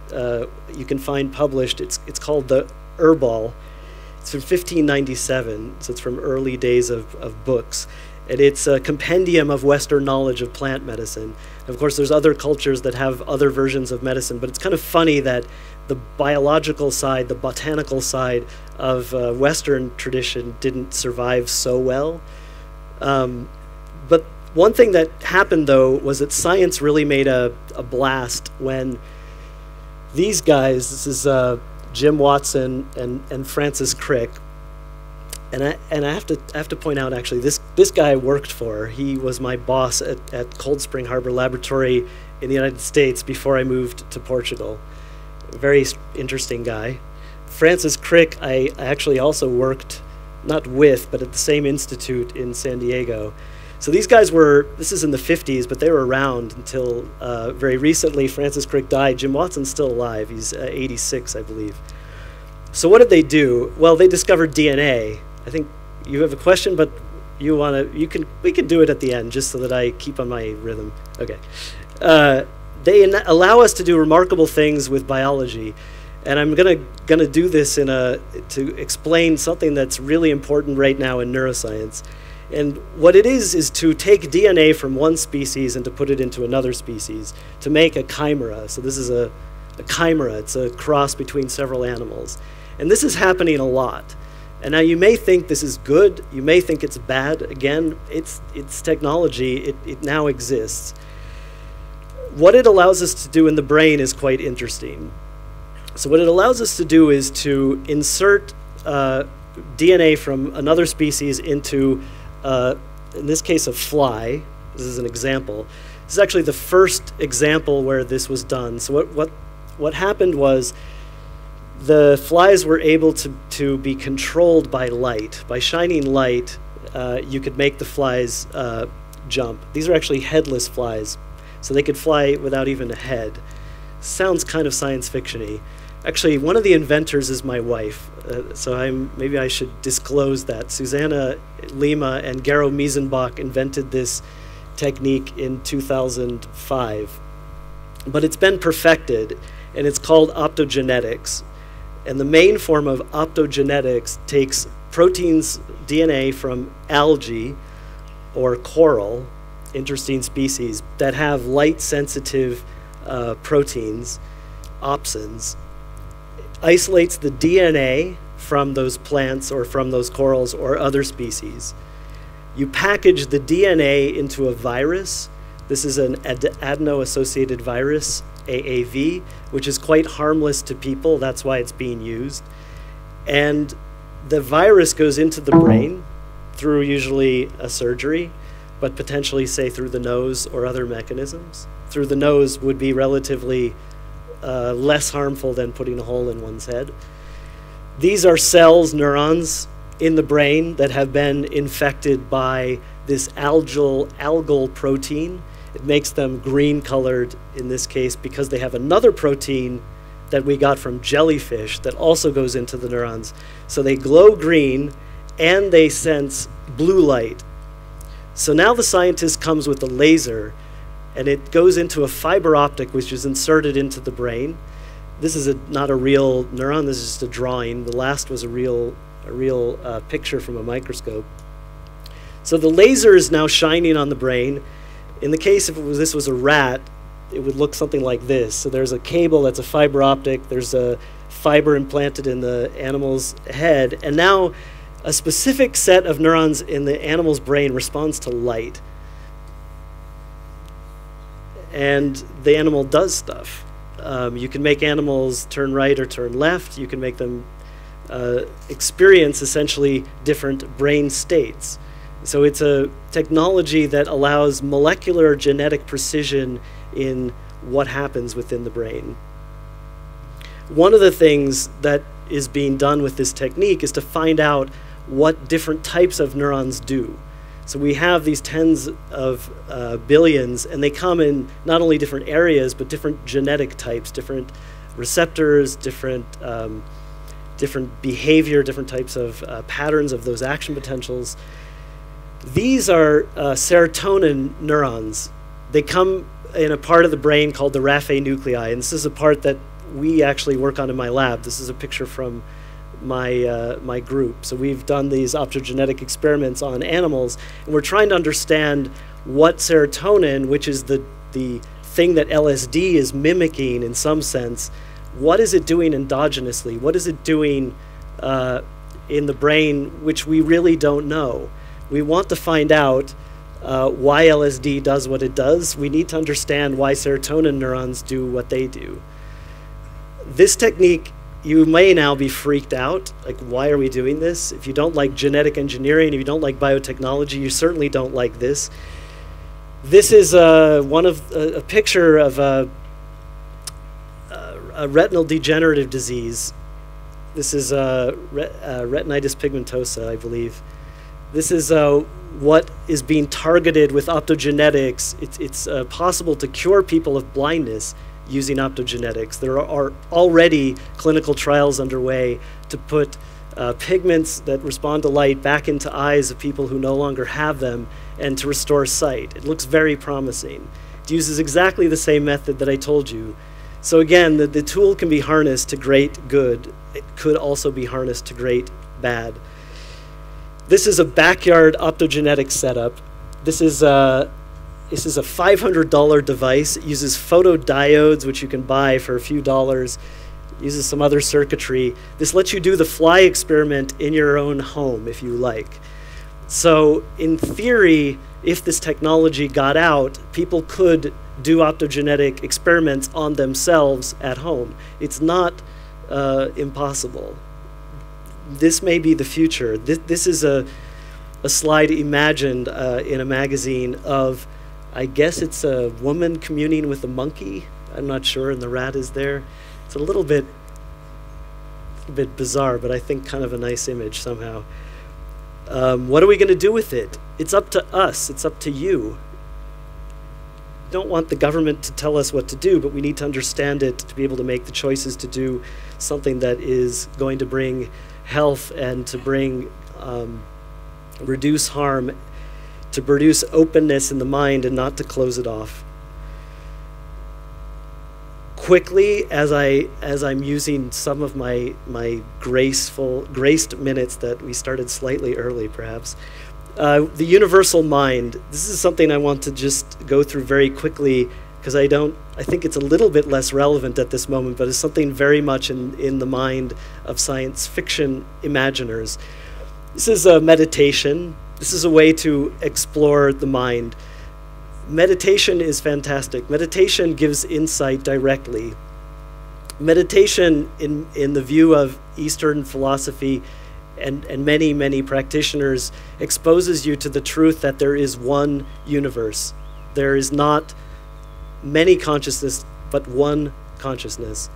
you can find published. It's called the Herbal. It's from 1597, so it's from early days of books. And it's a compendium of Western knowledge of plant medicine. Of course, there's other cultures that have other versions of medicine, but it's kind of funny that the biological side, the botanical side of Western tradition didn't survive so well. But one thing that happened, though, was that science really made a blast when these guys, this is Jim Watson and Francis Crick, and I have to point out, actually, this guy I worked for. He was my boss at Cold Spring Harbor Laboratory in the United States before I moved to Portugal. A very interesting guy. Francis Crick, I actually also worked not with, but at the same institute in San Diego. So these guys were, this is in the 50s, but they were around until very recently. Francis Crick died. Jim Watson's still alive. He's 86, I believe. So what did they do? Well, they discovered DNA. I think you have a question, but we can do it at the end just so that I keep on my rhythm. Okay. They allow us to do remarkable things with biology. And I'm gonna do this to explain something that's really important right now in neuroscience. And what it is to take DNA from one species and to put it into another species to make a chimera. So this is a chimera. It's a cross between several animals. And this is happening a lot. And now you may think this is good. You may think it's bad. Again, it's technology. It now exists. What it allows us to do in the brain is quite interesting. So what it allows us to do is to insert DNA from another species into, in this case, a fly. This is an example. This is actually the first example where this was done. So what happened was the flies were able to be controlled by light. By shining light, you could make the flies jump. These are actually headless flies, so they could fly without even a head. Sounds kind of science fiction-y. Actually, one of the inventors is my wife, so maybe I should disclose that. Susanna Lima and Gero Miesenbach invented this technique in 2005. But it's been perfected, and it's called optogenetics. And the main form of optogenetics takes proteins, DNA from algae or coral, interesting species, that have light-sensitive proteins, opsins, isolates the DNA from those plants or from those corals or other species. You package the DNA into a virus. This is an adeno-associated virus, AAV, which is quite harmless to people. That's why it's being used. And the virus goes into the brain through usually a surgery, but potentially, say, through the nose or other mechanisms. Through the nose would be relatively less harmful than putting a hole in one's head. These are cells, neurons, in the brain that have been infected by this algal protein. It makes them green colored in this case because they have another protein that we got from jellyfish that also goes into the neurons. So they glow green and they sense blue light. So now the scientist comes with a laser and it goes into a fiber optic which is inserted into the brain. This is not a real neuron, this is just a drawing. The last was a real picture from a microscope. So the laser is now shining on the brain. In the case if this was a rat, it would look something like this. So there's a cable that's a fiber optic, there's a fiber implanted in the animal's head, and now a specific set of neurons in the animal's brain responds to light. And the animal does stuff. You can make animals turn right or turn left. You can make them experience essentially different brain states. So it's a technology that allows molecular genetic precision in what happens within the brain. One of the things that is being done with this technique is to find out what different types of neurons do. So we have these tens of billions, and they come in not only different areas, but different genetic types, different receptors, different behavior, different types of patterns of those action potentials. These are serotonin neurons. They come in a part of the brain called the raphe nuclei, and this is a part that we actually work on in my lab. This is a picture from my group. So we've done these optogenetic experiments on animals, and we're trying to understand what serotonin, which is the thing that LSD is mimicking in some sense, what is it doing endogenously? What is it doing in the brain, which we really don't know? We want to find out why LSD does what it does. We need to understand why serotonin neurons do what they do. This technique, you may now be freaked out, like, why are we doing this? If you don't like genetic engineering, if you don't like biotechnology, you certainly don't like this. This is a picture of a retinal degenerative disease. This is retinitis pigmentosa, I believe. This is what is being targeted with optogenetics. It's possible to cure people of blindness using optogenetics. There are already clinical trials underway to put pigments that respond to light back into eyes of people who no longer have them and to restore sight. It looks very promising. It uses exactly the same method that I told you. So again, the tool can be harnessed to great good. It could also be harnessed to great bad. This is a backyard optogenetic setup. This is a $500 device. It uses photodiodes, which you can buy for a few dollars. It uses some other circuitry. This lets you do the fly experiment in your own home if you like. So in theory, if this technology got out, people could do optogenetic experiments on themselves at home. It's not impossible. This may be the future. This is a slide imagined in a magazine of, I guess it's a woman communing with a monkey. I'm not sure, and the rat is there. It's a little bit bizarre, but I think kind of a nice image somehow. What are we going to do with it? It's up to us. It's up to you. We don't want the government to tell us what to do, but we need to understand it to be able to make the choices to do something that is going to bring health and to bring reduce harm, to produce openness in the mind and not to close it off. Quickly, as I'm using some of my graced minutes that we started slightly early, perhaps, the universal mind. This is something I want to just go through very quickly because I think it's a little bit less relevant at this moment, but it's something very much in the mind of science fiction imaginers. This is a meditation. This is a way to explore the mind. Meditation is fantastic. Meditation gives insight directly. Meditation, in the view of Eastern philosophy and many, many practitioners, exposes you to the truth that there is one universe. There is not many consciousness, but one consciousness.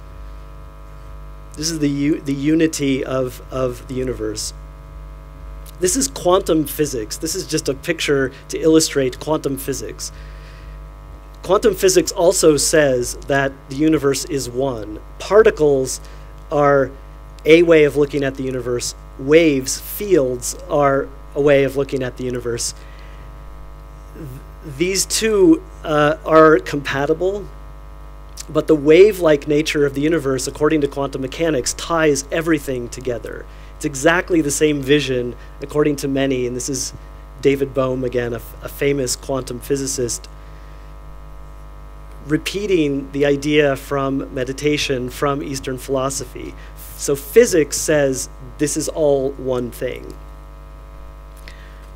This is the unity of the universe. This is quantum physics. This is just a picture to illustrate quantum physics. Quantum physics also says that the universe is one. Particles are a way of looking at the universe. Waves, fields, are a way of looking at the universe. These two are compatible, but the wave-like nature of the universe, according to quantum mechanics, ties everything together. It's exactly the same vision, according to many, and this is David Bohm, again, a famous quantum physicist, repeating the idea from meditation, from Eastern philosophy. So physics says this is all one thing.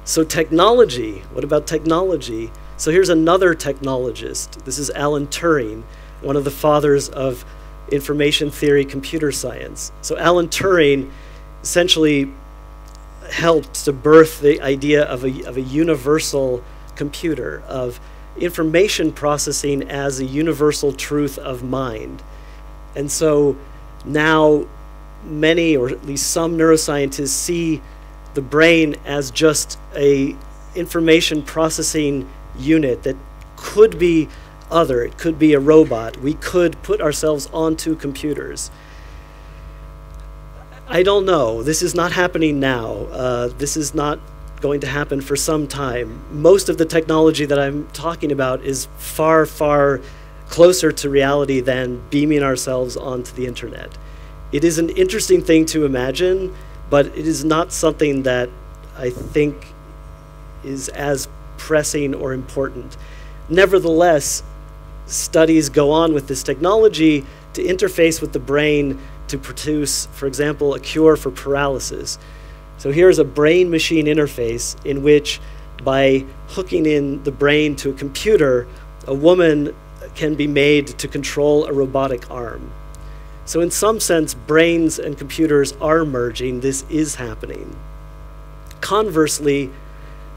So technology, what about technology? So here's another technologist. This is Alan Turing, one of the fathers of information theory, computer science. So Alan Turing essentially helped to birth the idea of a universal computer, of information processing as a universal truth of mind. And so now many, or at least some neuroscientists, see the brain as just a information processing unit that could be other. It could be a robot. We could put ourselves onto computers. I don't know. This is not happening now. This is not going to happen for some time. Most of the technology that I'm talking about is far, far closer to reality than beaming ourselves onto the internet. It is an interesting thing to imagine, but it is not something that I think is as pressing or important. Nevertheless, studies go on with this technology to interface with the brain to produce, for example, a cure for paralysis. So here's a brain-machine interface in which, by hooking in the brain to a computer, a woman can be made to control a robotic arm. So in some sense, brains and computers are merging. This is happening. Conversely,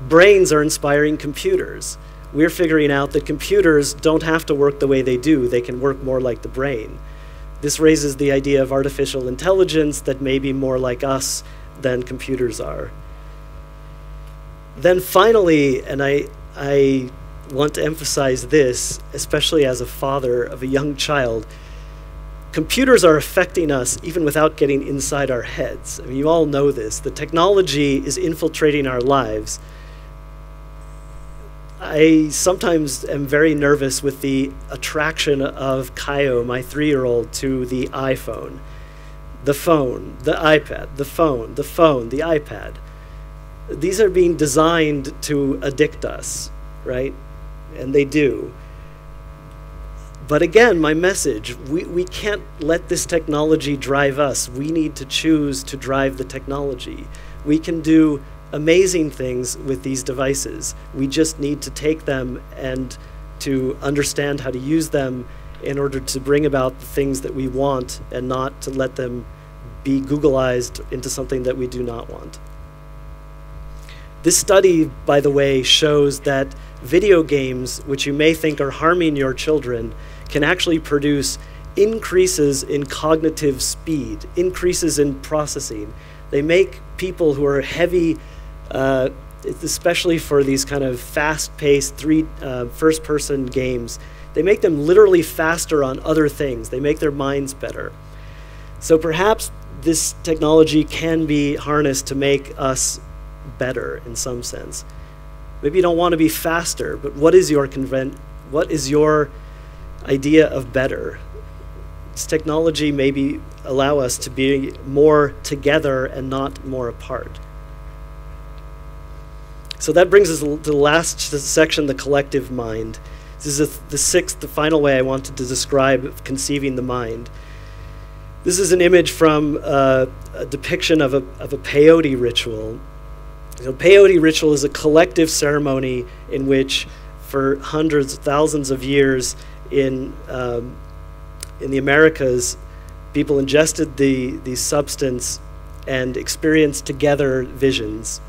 brains are inspiring computers. We're figuring out that computers don't have to work the way they do. They can work more like the brain. This raises the idea of artificial intelligence that may be more like us than computers are. Then finally, and I want to emphasize this, especially as a father of a young child, computers are affecting us even without getting inside our heads. I mean, you all know this. The technology is infiltrating our lives. I sometimes am very nervous with the attraction of Kaio, my 3-year-old, to the iPhone, the phone, the iPad, the phone, the iPad. These are being designed to addict us, right? And they do. But again, my message, we can't let this technology drive us. We need to choose to drive the technology. We can do amazing things with these devices. We just need to take them and to understand how to use them in order to bring about the things that we want and not to let them be Googleized into something that we do not want. This study, by the way, shows that video games, which you may think are harming your children, can actually produce increases in cognitive speed, increases in processing. They make people who are heavy, especially for these kind of fast-paced first-person games, they make them literally faster on other things. They make their minds better. So perhaps this technology can be harnessed to make us better in some sense. Maybe you don't want to be faster, but what is your idea of better? This technology maybe allow us to be more together and not more apart. So that brings us to the last section, the collective mind. This is the final way I wanted to describe conceiving the mind. This is an image from a depiction of a peyote ritual. So peyote ritual is a collective ceremony in which, for hundreds, thousands of years in the Americas, people ingested the substance and experienced together visions.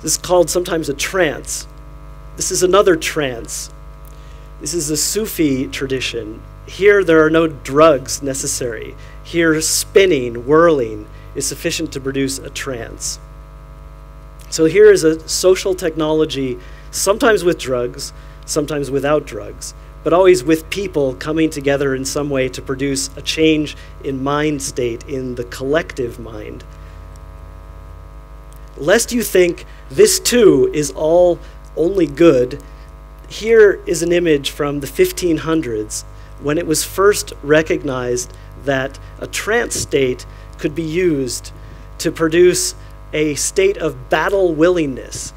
This is called sometimes a trance. This is another trance. This is a Sufi tradition. Here there are no drugs necessary. Here spinning, whirling is sufficient to produce a trance. So here is a social technology, sometimes with drugs, sometimes without drugs, but always with people coming together in some way to produce a change in mind state, in the collective mind. Lest you think this too is all only good, here is an image from the 1500s when it was first recognized that a trance state could be used to produce a state of battle willingness.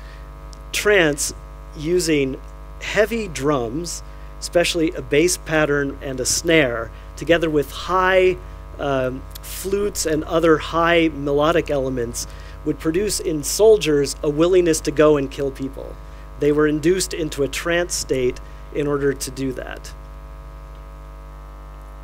Trance using heavy drums, especially a bass pattern and a snare, together with high flutes and other high melodic elements, would produce in soldiers a willingness to go and kill people. They were induced into a trance state in order to do that.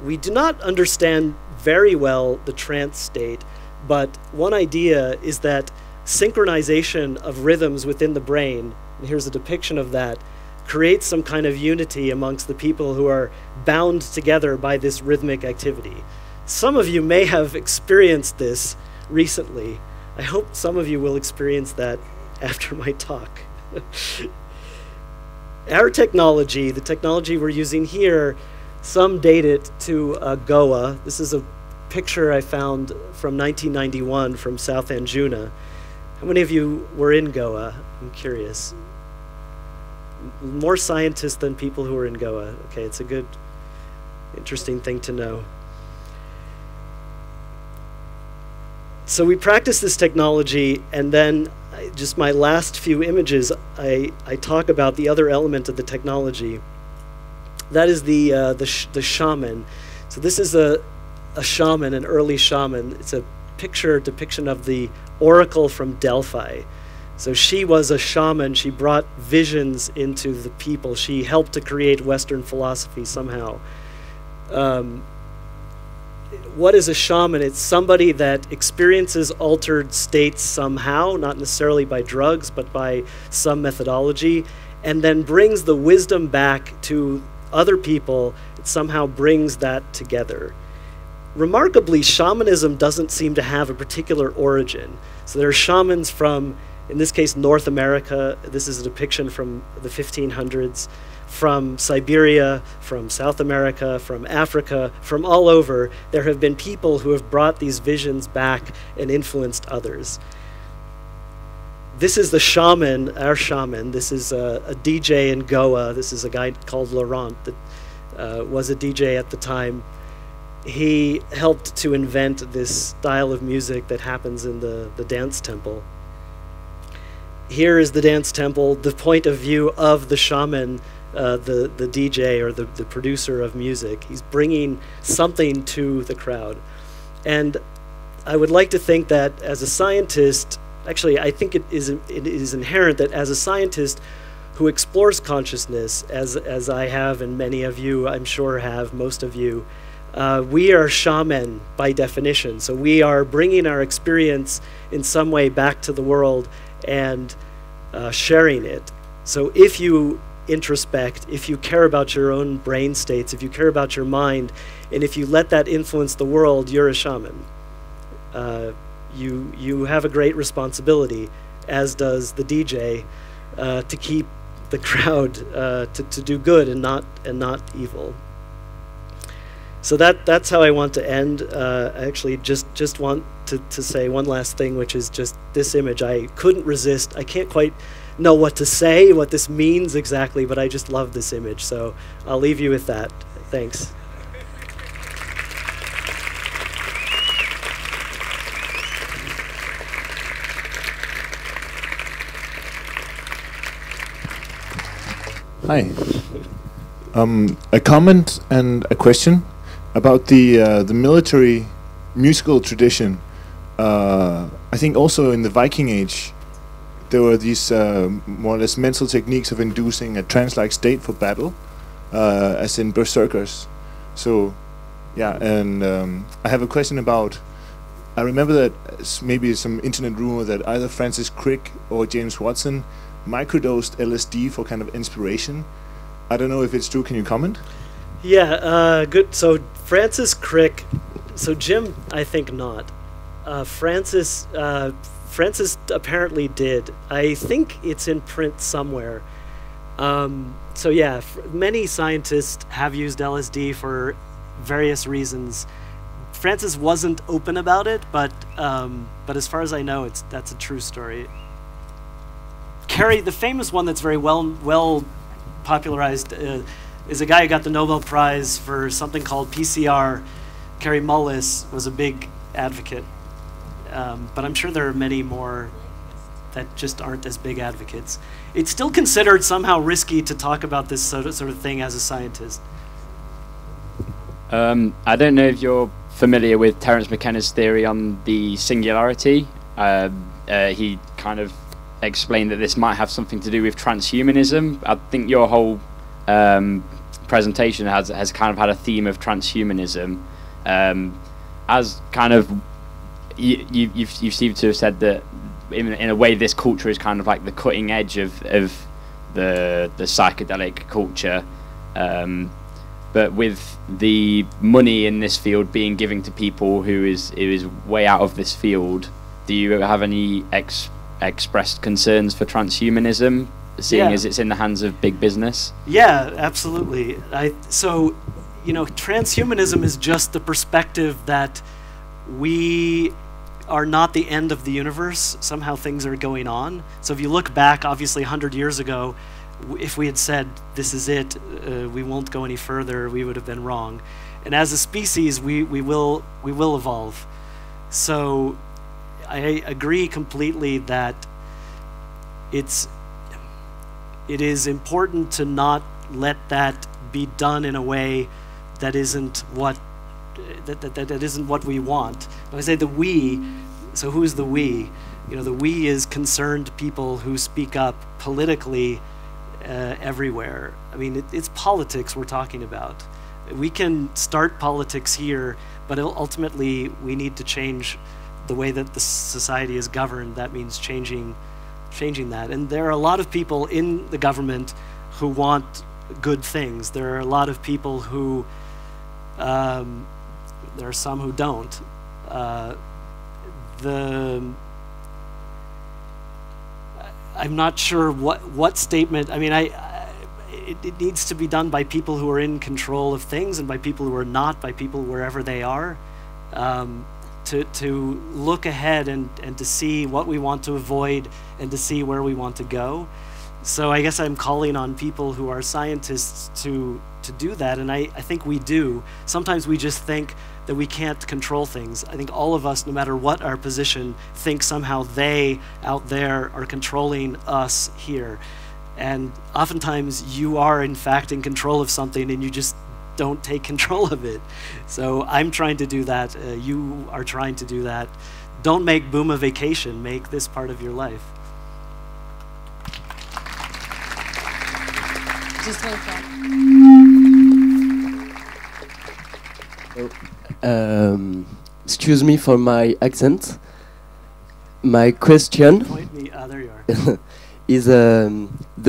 We do not understand very well the trance state, but one idea is that synchronization of rhythms within the brain, and here's a depiction of that, creates some kind of unity amongst the people who are bound together by this rhythmic activity. Some of you may have experienced this recently. I hope some of you will experience that after my talk. Our technology, the technology we're using here, some date it to Goa. This is a picture I found from 1991 from South Anjuna. How many of you were in Goa? I'm curious. More scientists than people who were in Goa. Okay, it's a good, interesting thing to know. So we practice this technology, and then just my last few images, I talk about the other element of the technology. That is the shaman. So this is a shaman, an early shaman. It's a depiction of the oracle from Delphi. So she was a shaman. She brought visions into the people. She helped to create Western philosophy somehow. What is a shaman? It's somebody that experiences altered states somehow, not necessarily by drugs, but by some methodology, and then brings the wisdom back to other people, it somehow brings that together. Remarkably, shamanism doesn't seem to have a particular origin. So there are shamans from, in this case, North America. This is a depiction from the 1500s, from Siberia, from South America, from Africa, from all over. There have been people who have brought these visions back and influenced others. This is the shaman, our shaman. This is a DJ in Goa. This is a guy called Laurent that was a DJ at the time. He helped to invent this style of music that happens in the dance temple. Here is the dance temple, the point of view of the shaman, the DJ or the producer of music. He's bringing something to the crowd. And I would like to think that as a scientist, actually I think it is inherent that as a scientist who explores consciousness, as I have and many of you I'm sure have, most of you, we are shaman by definition. So we are bringing our experience in some way back to the world and sharing it. So if you introspect, if you care about your own brain states, if you care about your mind, and if you let that influence the world, you're a shaman. You have a great responsibility, as does the DJ, to keep the crowd to do good and not evil. So that's how I want to end. I actually just want to say one last thing, which is just this image. I couldn't resist. I can't quite know what to say, what this means exactly, but I just love this image. So I'll leave you with that. Thanks. Hi. A comment and a question about the military musical tradition. I think also in the Viking Age, there were these more or less mental techniques of inducing a trance-like state for battle, as in berserkers. So, yeah, and I have a question about. I remember that maybe some internet rumor that either Francis Crick or James Watson microdosed LSD for kind of inspiration. I don't know if it's true. Can you comment? Yeah, good. So Francis Crick, so Jim, I think not. Francis apparently did. I think it's in print somewhere. So yeah, many scientists have used LSD for various reasons. Francis wasn't open about it, but as far as I know, that's a true story. Carrie, the famous one that's very well popularized is a guy who got the Nobel Prize for something called PCR. Carrie Mullis was a big advocate, but I'm sure there are many more that just aren't as big advocates. It's still considered somehow risky to talk about this sort of thing as a scientist. I don't know if you're familiar with Terence McKenna's theory on the singularity. He kind of explained that this might have something to do with transhumanism. I think your whole presentation has kind of had a theme of transhumanism. As kind of you seem to have said that in a way this culture is kind of like the cutting edge of the psychedelic culture, but with the money in this field being given to people who is way out of this field, do you have any expressed concerns for transhumanism, seeing as it's in the hands of big business? Yeah, absolutely. So, you know, transhumanism is just the perspective that we are not the end of the universe. Somehow things are going on. So if you look back, obviously 100 years ago, if we had said, this is it, we won't go any further, we would have been wrong. And as a species, we will evolve. So I agree completely that it is important to not let that be done in a way that isn't what we want. When I say the we, so who's the we? You know, the we is concerned people who speak up politically everywhere. I mean, it's politics we're talking about. We can start politics here, but ultimately we need to change the way that the society is governed. That means changing that. And there are a lot of people in the government who want good things. There are a lot of people who, there are some who don't. I'm not sure what statement. I mean, it needs to be done by people who are in control of things and by people who are not, by people wherever they are, to look ahead and to see what we want to avoid and to see where we want to go. So I guess I'm calling on people who are scientists to do that, and I think we do. Sometimes we just think that we can't control things. I think all of us, no matter what our position, think somehow they out there are controlling us here. And oftentimes you are in fact in control of something and you just don't take control of it. So I'm trying to do that. You are trying to do that. Don't make Boom a vacation. Make this part of your life. Just like that. Excuse me for my accent. My question Point me. There you are. is the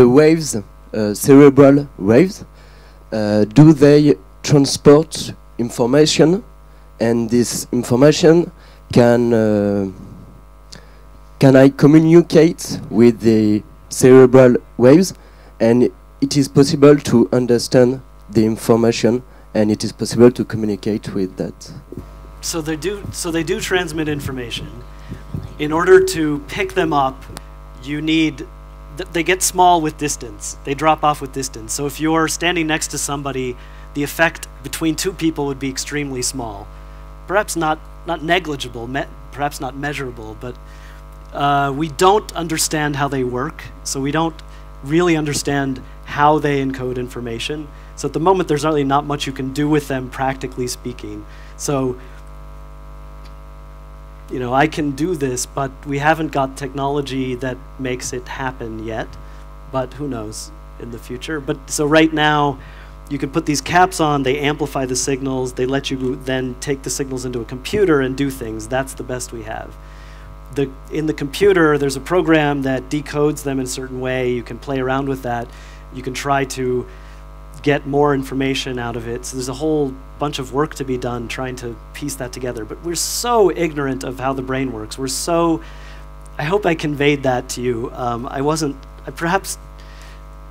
waves, cerebral waves, do they transport information, and this information can I communicate with the cerebral waves, and it is possible to understand the information, and it is possible to communicate with that? So they do transmit information. In order to pick them up, you need, they get small with distance. They drop off with distance. So if you're standing next to somebody, the effect between two people would be extremely small. Perhaps not negligible, perhaps not measurable, but we don't understand how they work, so we don't really understand how they encode information. So at the moment, there's really not much you can do with them, practically speaking. So, you know, I can do this, but we haven't got technology that makes it happen yet. But who knows in the future? But so right now, you can put these caps on, they amplify the signals, they let you then take the signals into a computer and do things. That's the best we have. In the computer, there's a program that decodes them in a certain way. You can play around with that. You can try to get more information out of it. So there's a whole bunch of work to be done trying to piece that together. But we're so ignorant of how the brain works. We're so, I hope I conveyed that to you. I perhaps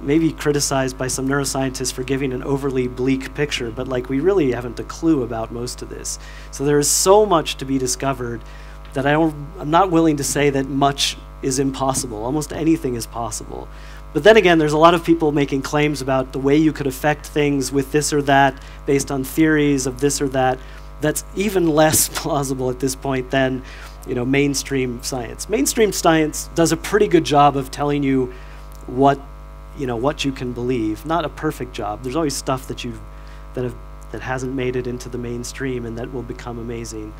maybe criticized by some neuroscientists for giving an overly bleak picture, but like we really haven't a clue about most of this. So there is so much to be discovered that I'm not willing to say that much is impossible. Almost anything is possible. But then again, there's a lot of people making claims about the way you could affect things with this or that based on theories of this or that. That's even less plausible at this point than, you know, mainstream science. Mainstream science does a pretty good job of telling you what you can believe. Not a perfect job. There's always stuff that hasn't made it into the mainstream and that will become amazing.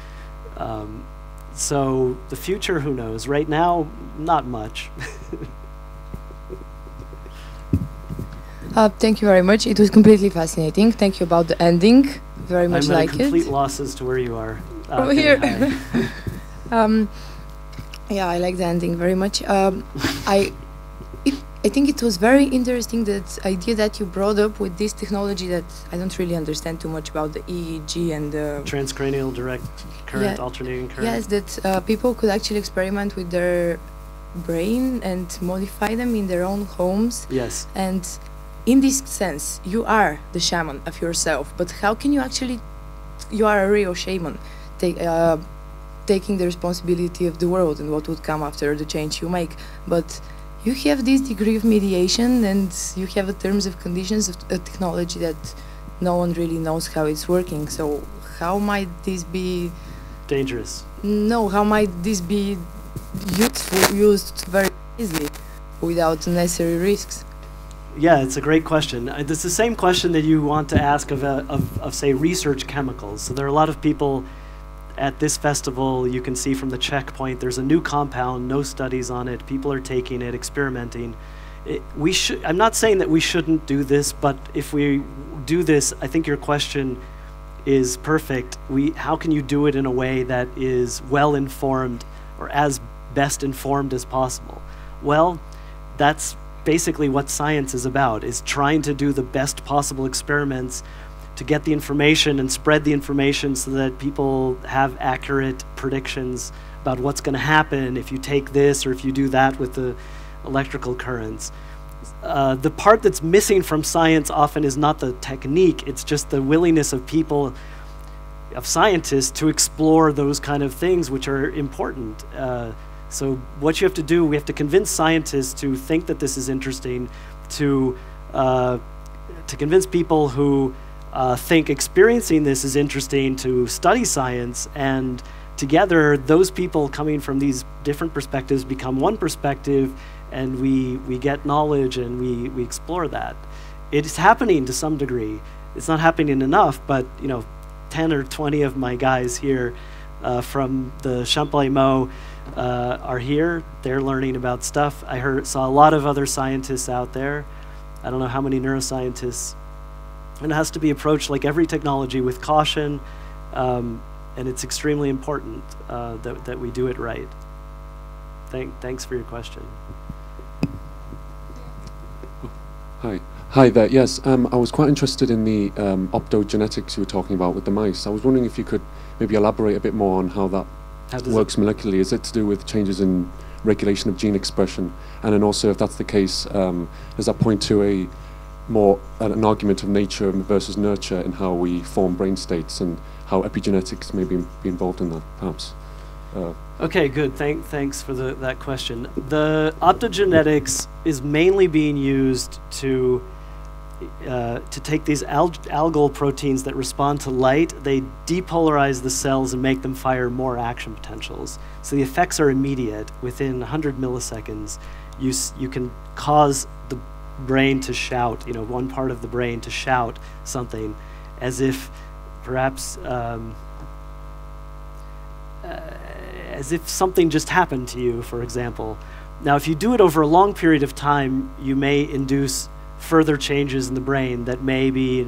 So the future, who knows? Right now, not much. Thank you very much. It was completely fascinating. Thank you about the ending. Very much like it. I'm at a complete loss as to where you are. Over here. Yeah, I like the ending very much. I think it was very interesting, that idea that you brought up with this technology that I don't really understand too much about, the EEG and the transcranial direct current, alternating current. Yes, that people could actually experiment with their brain and modify them in their own homes. Yes. And in this sense, you are the shaman of yourself, but how can you actually, you are a real shaman, taking the responsibility of the world and what would come after the change you make. But you have this degree of mediation, and you have the terms and conditions of a technology that no one really knows how it's working. So how might this be dangerous? No, how might this be used very easily without unnecessary risks? Yeah, it's a great question. It's the same question that you want to ask of say, research chemicals. So there are a lot of people at this festival. You can see from the checkpoint, there's a new compound, no studies on it. People are taking it, experimenting. I'm not saying that we shouldn't do this, but if we do this, I think your question is perfect. How can you do it in a way that is well informed, or as best informed as possible? Well, that's basically what science is about, is trying to do the best possible experiments to get the information and spread the information so that people have accurate predictions about what's going to happen if you take this or if you do that with the electrical currents. The part that's missing from science often is not the technique, it's just the willingness of people, of scientists, to explore those kind of things which are important. So what you have to do, we have to convince scientists to think that this is interesting, to convince people who think experiencing this is interesting to study science, and together those people coming from these different perspectives become one perspective, and we get knowledge and we explore that. It's happening to some degree. It's not happening enough, but 10 or 20 of my guys here from the Champalimaud are here. They're learning about stuff. I saw a lot of other scientists out there. I don't know how many neuroscientists. And it has to be approached like every technology with caution, and it's extremely important that we do it right. Thanks for your question. Hi there. Yes, I was quite interested in the optogenetics you were talking about with the mice. I was wondering if you could maybe elaborate a bit more on how that works molecularly. Is it to do with changes in regulation of gene expression? And then also, if that's the case, does that point to an argument of nature versus nurture in how we form brain states, and how epigenetics may be involved in that, perhaps? Okay, good. Thanks for that question. The optogenetics is mainly being used to take these algal proteins that respond to light. They depolarize the cells and make them fire more action potentials. So the effects are immediate. Within 100 milliseconds, you can cause the brain to shout, one part of the brain to shout something, as if perhaps as if something just happened to you, for example. Now, if you do it over a long period of time, you may induce further changes in the brain that may be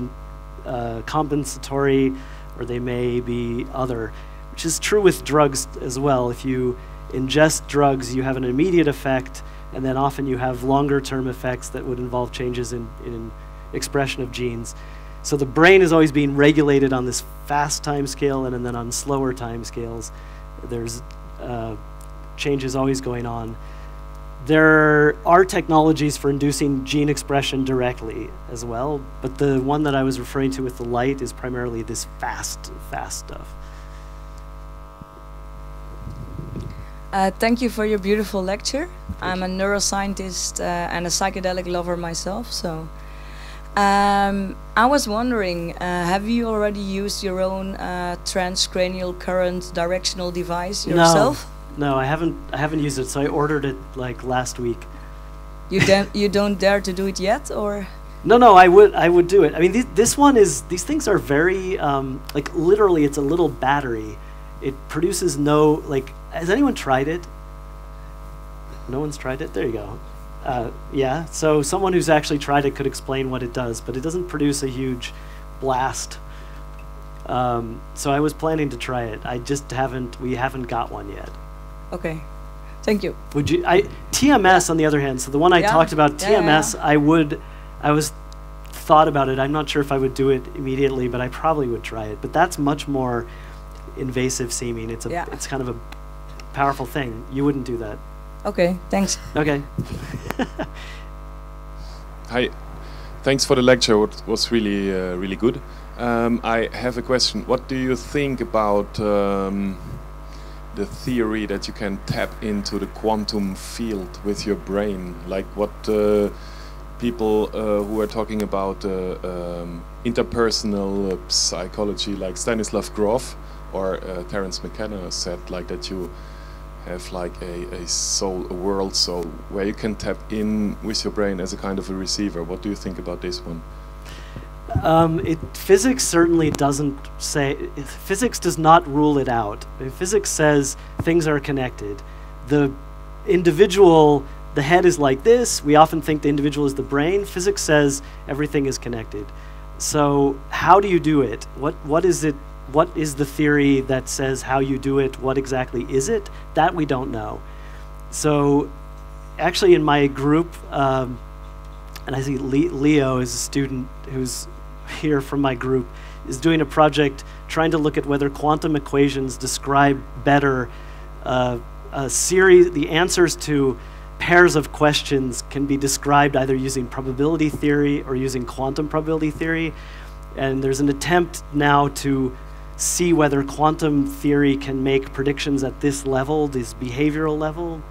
compensatory, or they may be other, which is true with drugs as well. If you ingest drugs, you have an immediate effect, and then often you have longer-term effects that would involve changes in expression of genes. So the brain is always being regulated on this fast time scale, and then on slower time scales, there's changes always going on. There are technologies for inducing gene expression directly as well, but the one that I was referring to with the light is primarily this fast stuff. Thank you for your beautiful lecture. I'm a neuroscientist and a psychedelic lover myself, so I was wondering, have you already used your own transcranial current directional device yourself? No, I haven't used it. So I ordered it like last week. You don't dare to do it yet, or? No, I would do it. I mean, these things are very like literally, it's a little battery. It produces no, like, has anyone tried it? No one's tried it? There you go. Yeah, so someone who's actually tried it could explain what it does, but it doesn't produce a huge blast. So I was planning to try it. We haven't got one yet. Okay, thank you. Would you? TMS, on the other hand, so the one I talked about, TMS, I was thought about it. I'm not sure if I would do it immediately, but I probably would try it. But that's much more invasive seeming. It's kind of a powerful thing. You wouldn't do that. Okay, thanks. Okay. Hi, thanks for the lecture. It was really, really good. I have a question. What do you think about the theory that you can tap into the quantum field with your brain? Like what people who are talking about interpersonal psychology, like Stanislav Grof or Terence McKenna said, like that you have like a soul, a world soul, where you can tap in with your brain as a kind of a receiver. What do you think about this one? Physics certainly doesn't say, physics does not rule it out. Physics says things are connected. The individual, the head is like this. We often think the individual is the brain. Physics says everything is connected. So how do you do it? What is it? What is the theory that says how you do it? What exactly is it? That we don't know. So actually in my group, and I see Leo is a student who's here from my group, is doing a project trying to look at whether quantum equations describe better a series, the answers to pairs of questions can be described either using probability theory or using quantum probability theory. And there's an attempt now to see whether quantum theory can make predictions at this level, this behavioral level.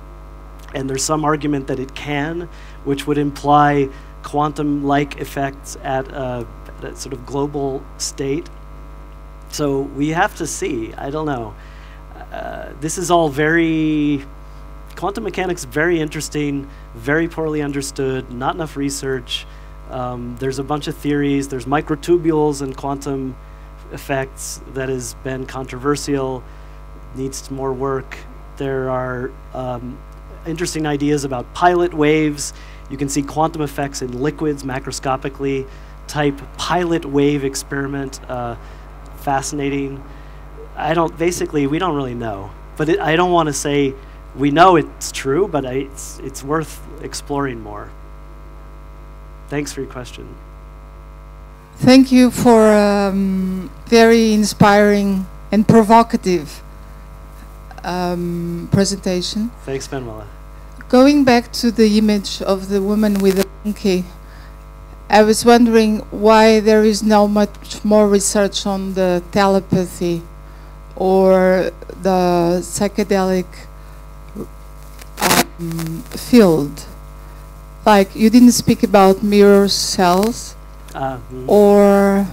And there's some argument that it can, which would imply quantum-like effects at a sort of global state. So we have to see. I don't know. This is all very, quantum mechanics, very interesting, very poorly understood, not enough research. There's a bunch of theories. There's microtubules and quantum effects that has been controversial, needs more work. There are interesting ideas about pilot waves. You can see quantum effects in liquids macroscopically, type pilot wave experiment, fascinating. Basically, we don't really know. But I don't want to say we know it's true, but it's worth exploring more. Thanks for your question. Thank you for very inspiring and provocative presentation. Thanks, Manuela. Going back to the image of the woman with the monkey, I was wondering why there is not much more research on the telepathy or the psychedelic field. Like, you didn't speak about mirror cells, or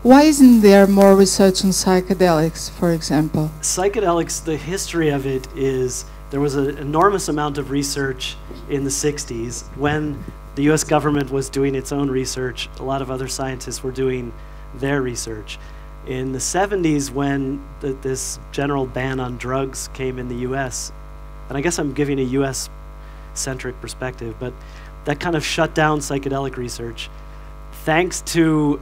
why isn't there more research on psychedelics, for example? Psychedelics, the history of it is there was an enormous amount of research in the 60s when the US government was doing its own research. A lot of other scientists were doing their research. In the 70s, when this general ban on drugs came in the US, and I guess I'm giving a US-centric perspective, but that kind of shut down psychedelic research. Thanks to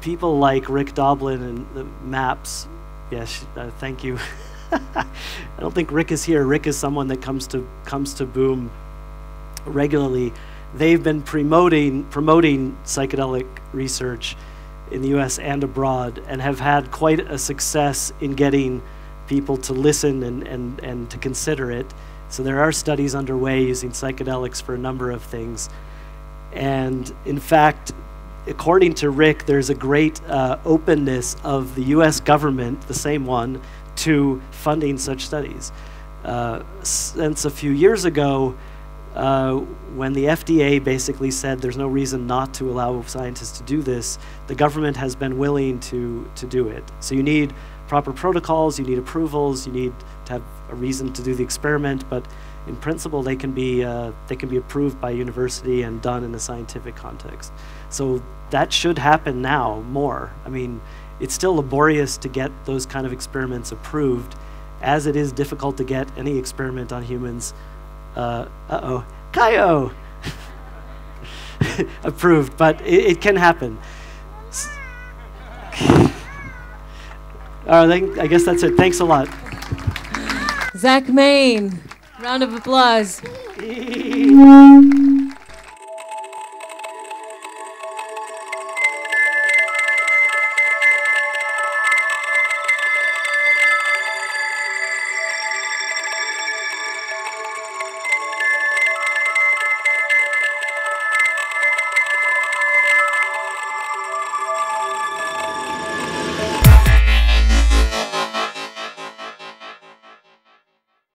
people like Rick Doblin and the MAPS, yes, thank you. I don't think Rick is here. Rick is someone that comes to Boom regularly. They've been promoting psychedelic research in the US and abroad, and have had quite a success in getting people to listen and to consider it. So there are studies underway using psychedelics for a number of things. And in fact, according to Rick, there's a great openness of the US government, the same one, to funding such studies. Since a few years ago, when the FDA basically said there's no reason not to allow scientists to do this, the government has been willing to do it. So you need proper protocols, you need approvals, you need to have a reason to do the experiment, but in principle they can be approved by university and done in a scientific context. So that should happen now more. I mean, it's still laborious to get those kind of experiments approved, as it is difficult to get any experiment on humans Kaio! Approved, but it can happen. I guess that's it. Thanks a lot. Zach Main, round of applause.